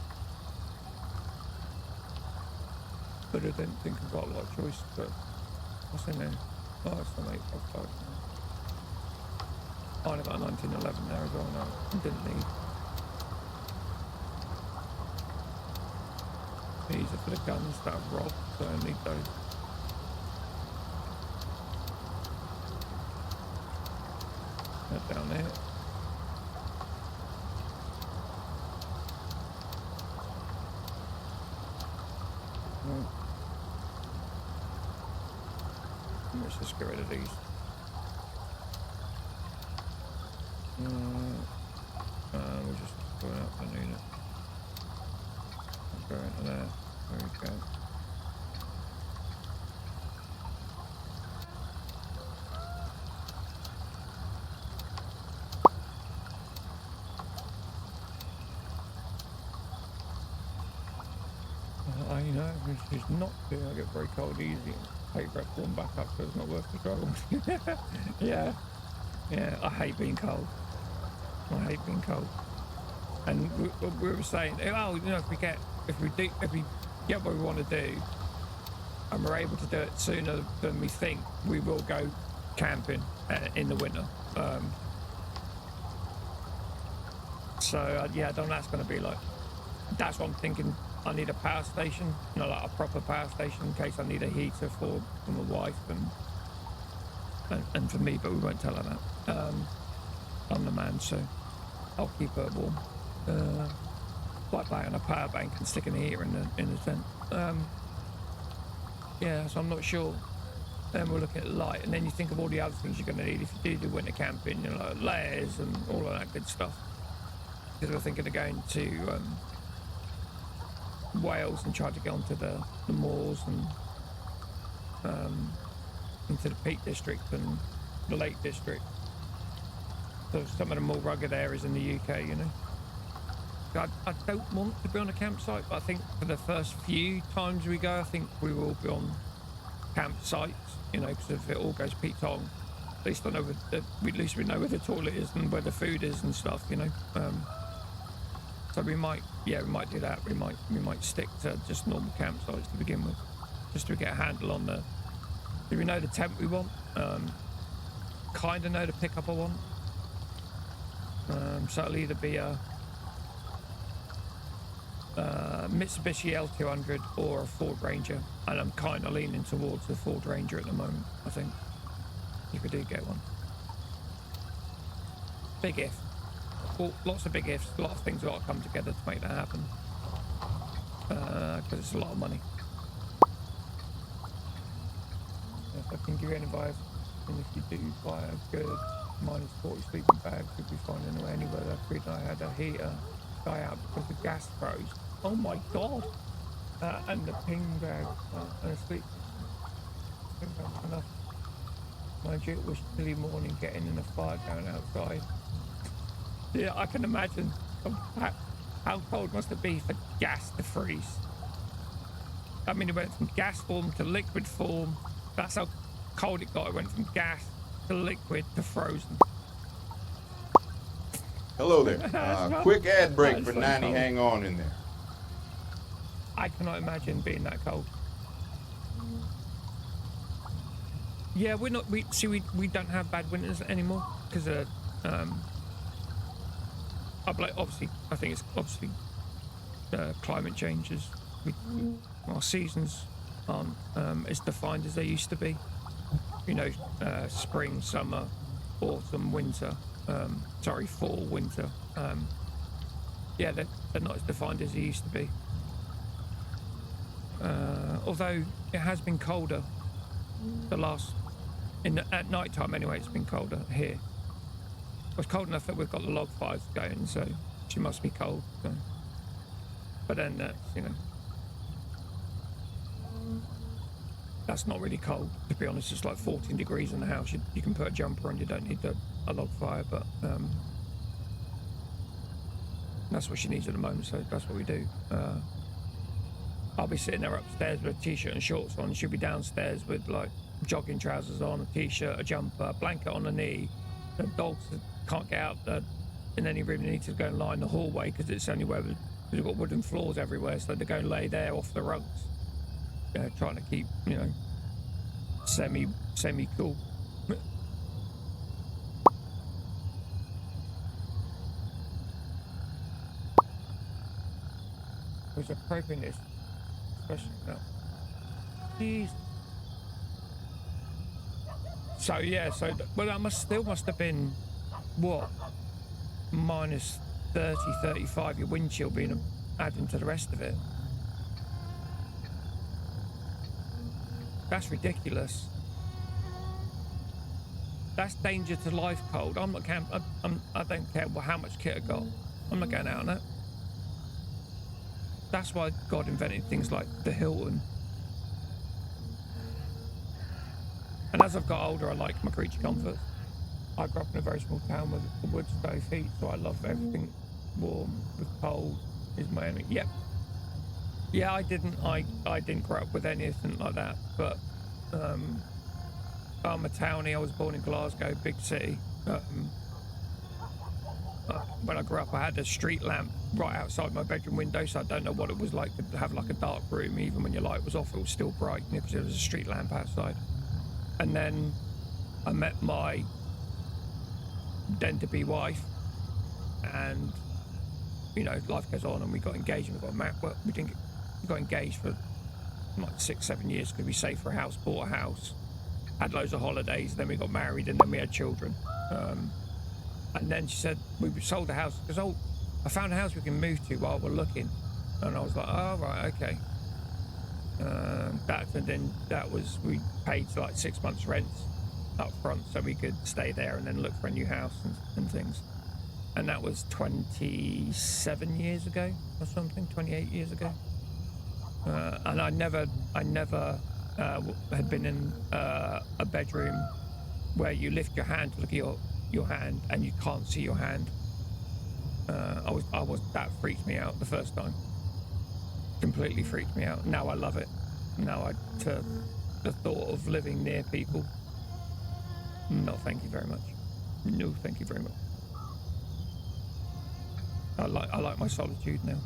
But I didn't think I've got a lot of choice. But what's in there? Oh, it's an 855. Oh, and I got a 1911 there as well. No, I didn't need. These are for the guns that I've robbed, so I need those. They're down there. Let's just get rid of these. We'll just go out the unit. Go into there. There we go. You know, it's not good. I get very cold easy. Hate breath warm back up, so it's not worth the struggle. Yeah, I hate being cold. I hate being cold. And we were saying, oh, you know, if we get what we want to do, and we're able to do it sooner than we think, we will go camping in the winter. Yeah, I don't know what that's going to be like. That's what I'm thinking. I need a power station, you know, like a proper power station in case I need a heater for my wife and for me, but we won't tell her that. I'm the man, so I'll keep her warm. Like buying a power bank and sticking a heater in the tent. Yeah, so I'm not sure. Then we're looking at light, and then you think of all the other things you're going to need if you do winter camping, you know, like layers and all of that good stuff. Because we're thinking of going to Wales and try to get onto the moors and into the Peak District and the Lake District. So some of the more rugged areas in the UK, you know. I don't want to be on a campsite, but I think for the first few times we go, I think we will be on campsites, you know, because if it all goes Pete Tong, at least I know at least we know where the toilet is and where the food is and stuff, you know. So we might do that. We might stick to just normal campsites to begin with, just to get a handle on the. Do we know the tent we want? Kind of know the pickup I want. So it'll either be a Mitsubishi L200 or a Ford Ranger, and I'm kind of leaning towards the Ford Ranger at the moment. I think if we do get one. Big if. Well, lots of big ifs, a lot of things got to come together to make that happen, because it's a lot of money. If I can give you any advice, and if you do buy a good -40 sleeping bag, you'll be fine anywhere. That week I had a heater die out because the gas froze. Oh my god! And the ping bag and a sleep. I think that's enough. Mind you, it was chilly morning, getting in the fire going outside. Yeah, I can imagine how cold must it be for gas to freeze. I mean, it went from gas form to liquid form. That's how cold it got. It went from gas to liquid to frozen.
Hello there. Quick ad break for 90.
Cold.
Hang on in there.
I cannot imagine being that cold. Yeah, we don't have bad winters anymore because of obviously, I think it's obviously climate changes. Our seasons aren't as defined as they used to be. You know, spring, summer, autumn, winter. Fall, winter. Yeah, they're not as defined as they used to be. Although it has been colder at night time anyway, it's been colder here. It was cold enough that we've got the log fires going, so she must be cold. So. But then you know, that's not really cold, to be honest. It's like 14 degrees in the house. You can put a jumper on, you don't need a log fire, but that's what she needs at the moment, so that's what we do. I'll be sitting there upstairs with a t-shirt and shorts on. She'll be downstairs with like jogging trousers on, a t-shirt, a jumper, a blanket on her knee. The dogs can't get out in any room. They need to go and lie in the hallway because it's only where we've got wooden floors everywhere. So they go and lay there off the rugs. Trying to keep, semi cool. There's a propiness, especially now. Jeez. So yeah, well that still must have been what, minus 30, 35. Your windshield being adding to the rest of it. That's ridiculous. That's danger to life cold. I'm not I don't care how much kit I got. I'm not going out on it. That's why God invented things like the Hilton. And as I've got older, I like my creature comforts. I grew up in a very small town with a wood stove heat, so I love everything warm. The cold is my enemy. Yep. Yeah, I didn't grow up with anything like that, but I'm a townie. I was born in Glasgow, big city. When I grew up, I had a street lamp right outside my bedroom window, so I don't know what it was like to have like a dark room. Even when your light was off, it was still bright because there was a street lamp outside. And then I met my then-to-be wife, and life goes on, and we got engaged and we got married. Well, we got engaged for like 6-7 years because we saved for a house, bought a house, had loads of holidays, then we got married, and then we had children. And then she said, we sold the house because I found a house we can move to while we're looking. And I was like, oh, right, okay. We paid like 6 months rent up front so we could stay there and then look for a new house and things. And that was 27 years ago or something, 28 years ago. And I never had been in a bedroom where you lift your hand to look at your hand and you can't see your hand. That freaked me out the first time. Completely freaked me out. Now I love it. Now the thought of living near people. No, thank you very much. No, thank you very much. I like my solitude now.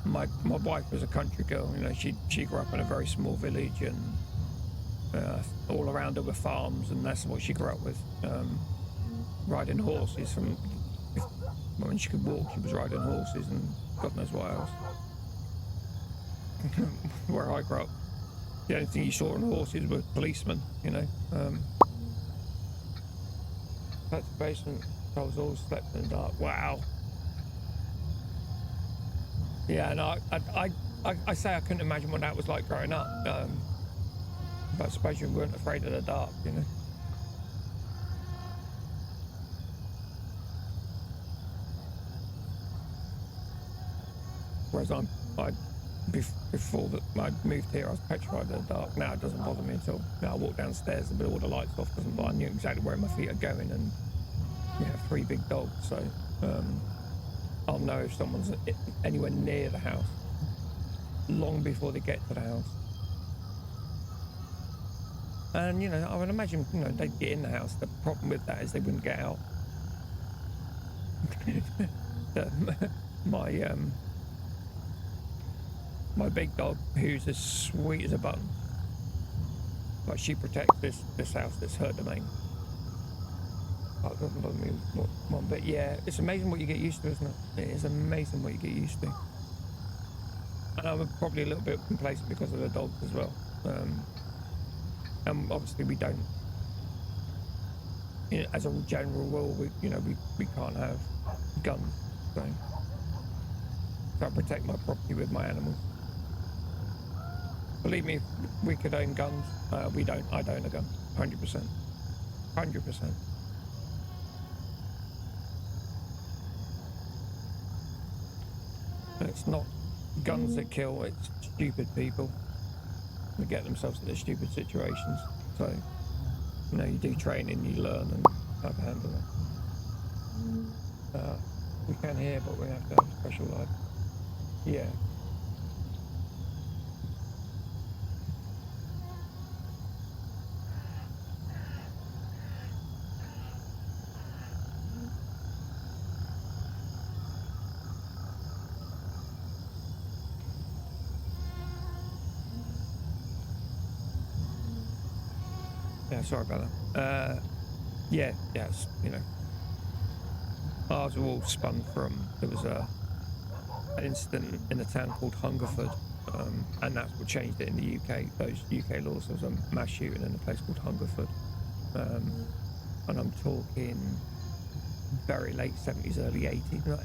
My wife was a country girl. She grew up in a very small village, and all around her were farms, and that's what she grew up with. Riding horses when she could walk, she was riding horses, and God knows what else. Where I grew up, the only thing you saw on horses were policemen. That's the basement. I was always slept in the dark. Wow. Yeah, and I say I couldn't imagine what that was like growing up. But I suppose you weren't afraid of the dark, Whereas before I moved here, I was petrified of the dark. Now it doesn't bother me until I walk downstairs and all the lights off. I knew exactly where my feet are going, and we have 3 big dogs, so I'll know if someone's anywhere near the house long before they get to the house. And I would imagine they'd get in the house. The problem with that is they wouldn't get out. My big dog, who's as sweet as a button, but she protects this house. That's her domain. That doesn't bother me one bit. Yeah, it's amazing what you get used to, isn't it? It is amazing what you get used to. And I'm probably a little bit complacent because of the dogs as well. And obviously we don't. As a general rule, we can't have guns. So I protect my property with my animals. Believe me, if we could own guns. We don't. I'd own a gun. 100%. 100%. It's not guns that kill, it's stupid people that get themselves into stupid situations. So, you do training, you learn and how to handle it. We can hear, but we have to have special light. Yeah. Yeah, sorry about that. Yeah, yes, you know, ours were all spun from, there was an incident in a town called Hungerford, and that's what changed it in the UK, those UK laws. There was a mass shooting in a place called Hungerford, and I'm talking very late 70s, early 80s, no,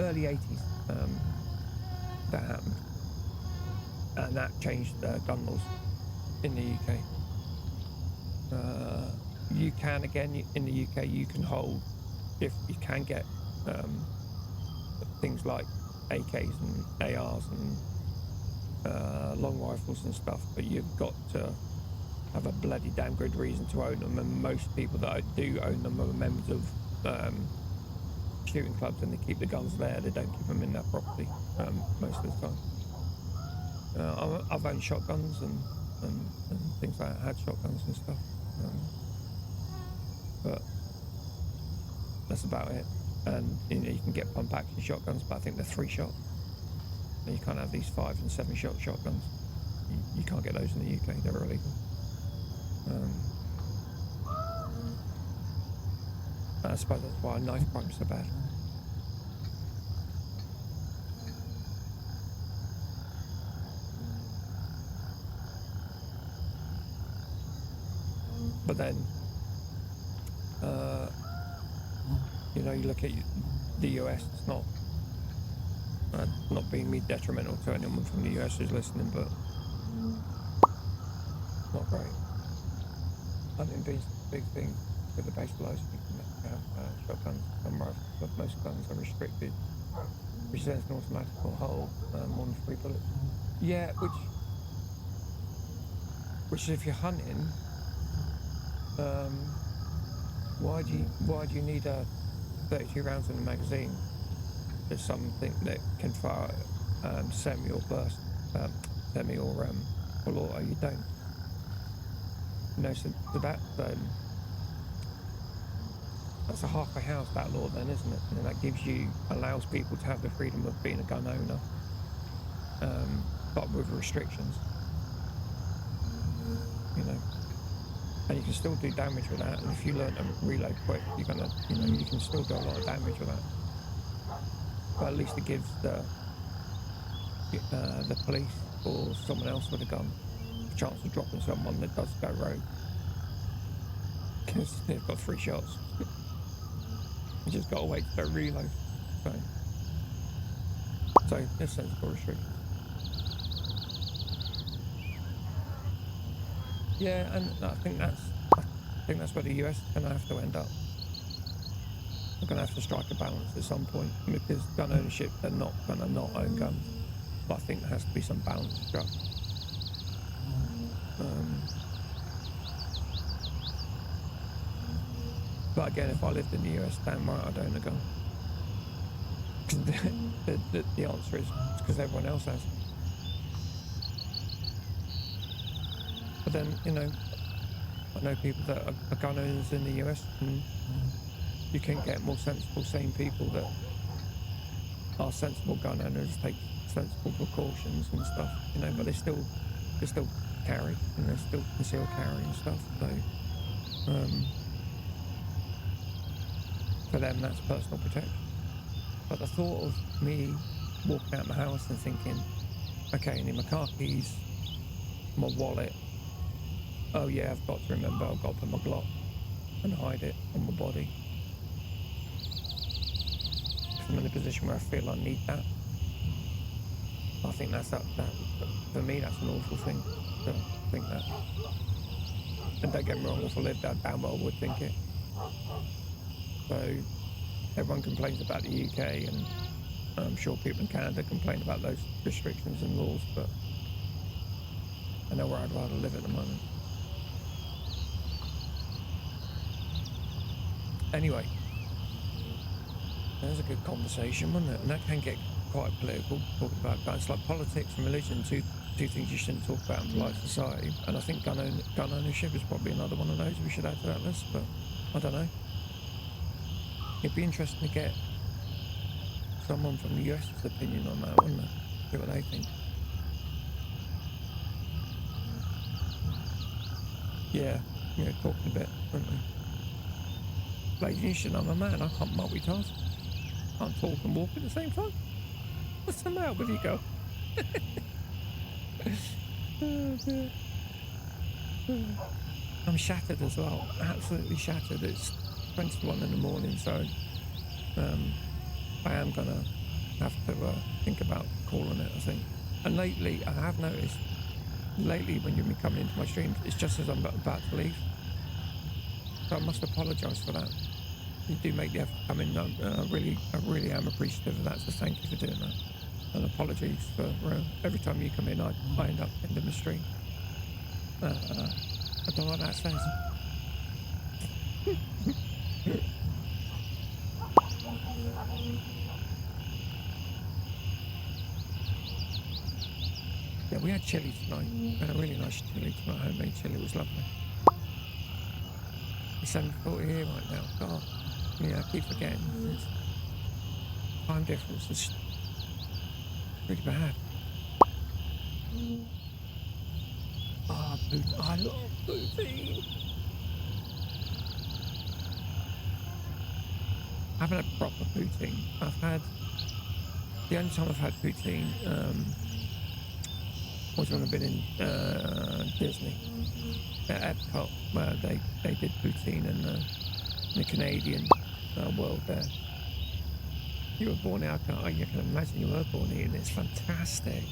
early 80s, that happened, and that changed gun laws in the UK. You can, again, in the UK, you can hold, if you can get things like AKs and ARs and long rifles and stuff, but you've got to have a bloody damn good reason to own them, and most people that do own them are members of shooting clubs, and they keep the guns there. They don't keep them in their property most of the time. I've owned shotguns and things like that, had shotguns and stuff, but that's about it. And you know, you can get pump action shotguns, but I think they're 3-shot. And you can't have these 5 and 7-shot shotguns. You can't get those in the UK; they're illegal. I suppose that's why knife crime's so bad. But then, you know, you look at the US. It's not being me detrimental to anyone from the US who's listening, but not great. Hunting being a big thing with the base below, so you can have shotguns and rifles, but most guns are restricted, which is an automatic or hold more than 3 bullets. Yeah, which if you're hunting, why do you need 32 rounds in a magazine? There's something that can fire semi or burst, semi or full auto. You don't. You know, so that's a halfway house, that law, then, isn't it? And that allows people to have the freedom of being a gun owner, but with restrictions. You know, and you can still do damage with that. And if you learn to reload quick, you can still do a lot of damage with that. But at least it gives the police or someone else with a gun a chance of dropping someone that does go rogue, because they've got 3 shots. You just got to wait to reload. So there's sensible restrictions. Yeah, and I think that's where the US is going to have to end up. We're going to have to strike a balance at some point, because gun ownership, they're not going to not own guns. But I think there has to be some balance struck. But again, if I lived in the US, damn right I'd own a gun. The answer is because everyone else has. But then, you know, I know people that are gun owners in the US, and you can get more sensible, sane people that are sensible gun owners, take sensible precautions and stuff, you know, but they still carry, and they still conceal carry and stuff. So for them, that's personal protection. But the thought of me walking out my house and thinking, okay, I need my car keys, my wallet. Oh yeah, I've got to remember, I've got to put my Glock and hide it on my body. Because I'm in a position where I feel I need that. I think that for me, that's an awful thing to think that. And don't get me wrong, if I lived there, damn well would think it. So everyone complains about the UK, and I'm sure people in Canada complain about those restrictions and laws, but I know where I'd rather live at the moment. Anyway, that was a good conversation, wasn't it? And that can get quite political, talking about guns like politics and religion, two things you shouldn't talk about in polite society. And I think gun ownership is probably another one of those we should add to that list, but I don't know. It'd be interesting to get someone from the US's opinion on that, wouldn't it? See what they think. Yeah, talking a bit, weren't we? Like, you should know I'm a man, I can't multitask. Can't talk and walk at the same time. What's the matter with you, girl? Oh, dear. I'm shattered as well, absolutely shattered. It's 21 in the morning, so I am gonna have to think about calling it, I think. And lately, I have noticed, when you've been coming into my streams, it's just as I'm about to leave. So I must apologise for that. You do make the effort to come in. I really am appreciative of that, so thank you for doing that. And apologies for every time you come in, I end up ending the stream. I don't know what that says. Yeah, we had chili tonight. We had a really nice chili tonight, homemade chili. It was lovely. It's 7:40 here right now. God, yeah, I keep forgetting. It's time difference is pretty bad. Ah, poutine. I love poutine. I haven't had proper poutine. The only time I've had poutine was when I've been in Disney at Epcot, where they did poutine in the Canadian world there. You were born out, you can imagine you were born eating it. It's fantastic.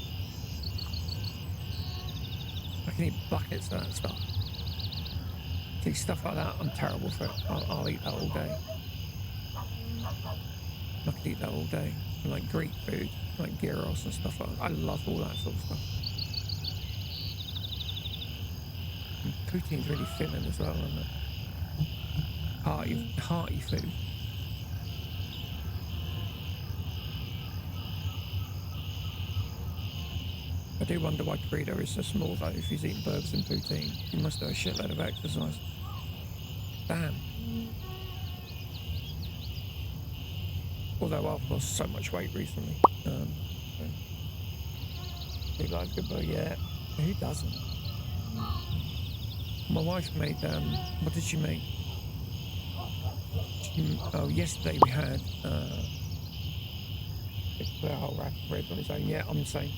I can eat buckets of that stuff. See, stuff like that, I'm terrible for it. I'll eat that all day. I could eat that all day. And like Greek food, like gyros and stuff like that. I love all that sort of stuff. And poutine's really filling as well, isn't it? Hearty food. I do wonder why Credo is so small though, if he's eating burgers and poutine. He must do a shitload of exercise. Damn. Although I've lost so much weight recently. Big life, good boy, yeah. Who doesn't? My wife made, what did she make? Yesterday we had, put a whole rack of ribs on his own. Yeah, I'm the same.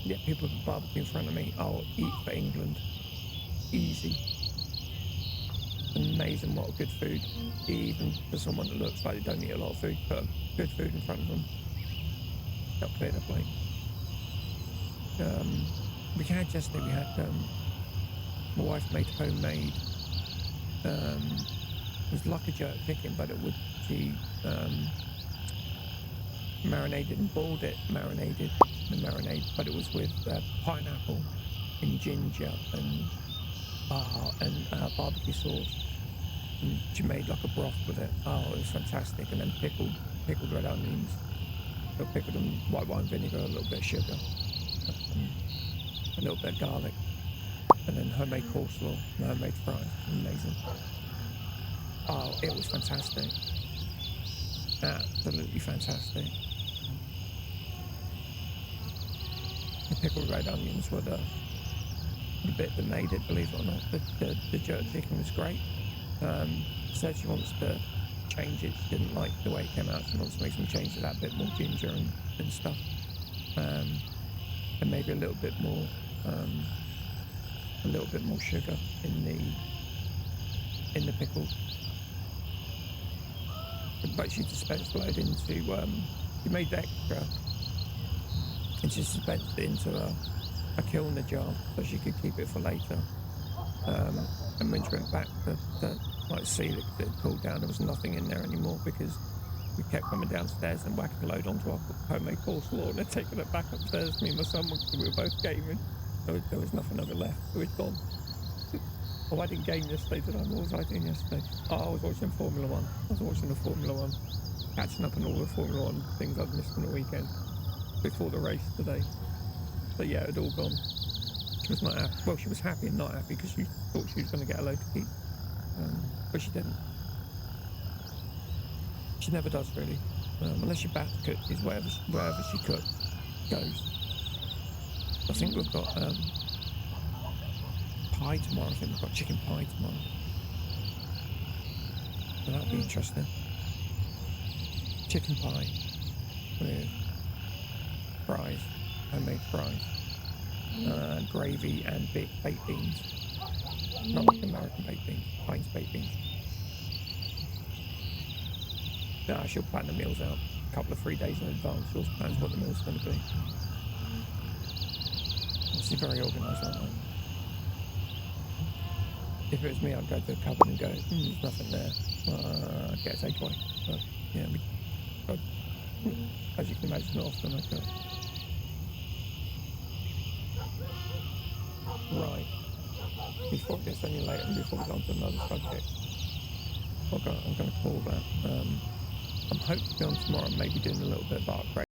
Yeah, people with a barbecue in front of me, I'll eat for England. Easy. Amazing what good food. Even for someone that looks like they don't eat a lot of food, put good food in front of them. They'll clear the plate. We had yesterday, my wife made homemade, it was like a jerk chicken, but she marinated and boiled it, but it was with pineapple and ginger and barbecue sauce. And she made like a broth with it. Oh, it was fantastic. And then pickled red onions. So pickled them, white wine vinegar, a little bit of sugar, a little bit of garlic, and then homemade coleslaw and homemade fries. Amazing. Oh, it was fantastic. Absolutely fantastic. The pickled red onions were the bit that made it, believe it or not. The jerk chicken was great. Said she wants to change it. She didn't like the way it came out. She wants to make some changes, that bit more ginger and stuff, and maybe a little bit more sugar in the pickle. But she dispensed load into. She made the extra, and she dispensed it into a kilner jar so she could keep it for later. And when she went back to like seal it, it had cooled down. There was nothing in there anymore because we kept coming downstairs and whacking load onto our homemade coleslaw and then taking it back upstairs. Me and my son, because we were both gaming. There was nothing of it left, so it's gone. Oh, I didn't game yesterday, did I? What was I doing yesterday? Oh, I was watching Formula 1. I was watching the Formula 1, catching up on all the Formula 1 things I'd missed from the weekend before the race today. But yeah, it had all gone. She was not happy. Well, she was happy and not happy because she thought she was going to get a load to keep. But she didn't. She never does, really. Unless she batter cookies, wherever she cooks goes. I think we've got pie tomorrow. I think we've got chicken pie tomorrow. So that'll be interesting. Chicken pie with fries, homemade fries, gravy and baked beans. Not like American baked beans, Heinz baked beans. Nah, she'll plan the meals out a couple of 3 days in advance. She'll plan what the meal's going to be. She's very organised like that. If it was me, I'd go to the cupboard and go, there's nothing there. I'd get a takeaway. But yeah, as you can imagine, not often I cook. Right. Before it gets any later and before we go on to another subject, I'm going to call that. I'm hoping to be on tomorrow, maybe doing a little bit of upgrade.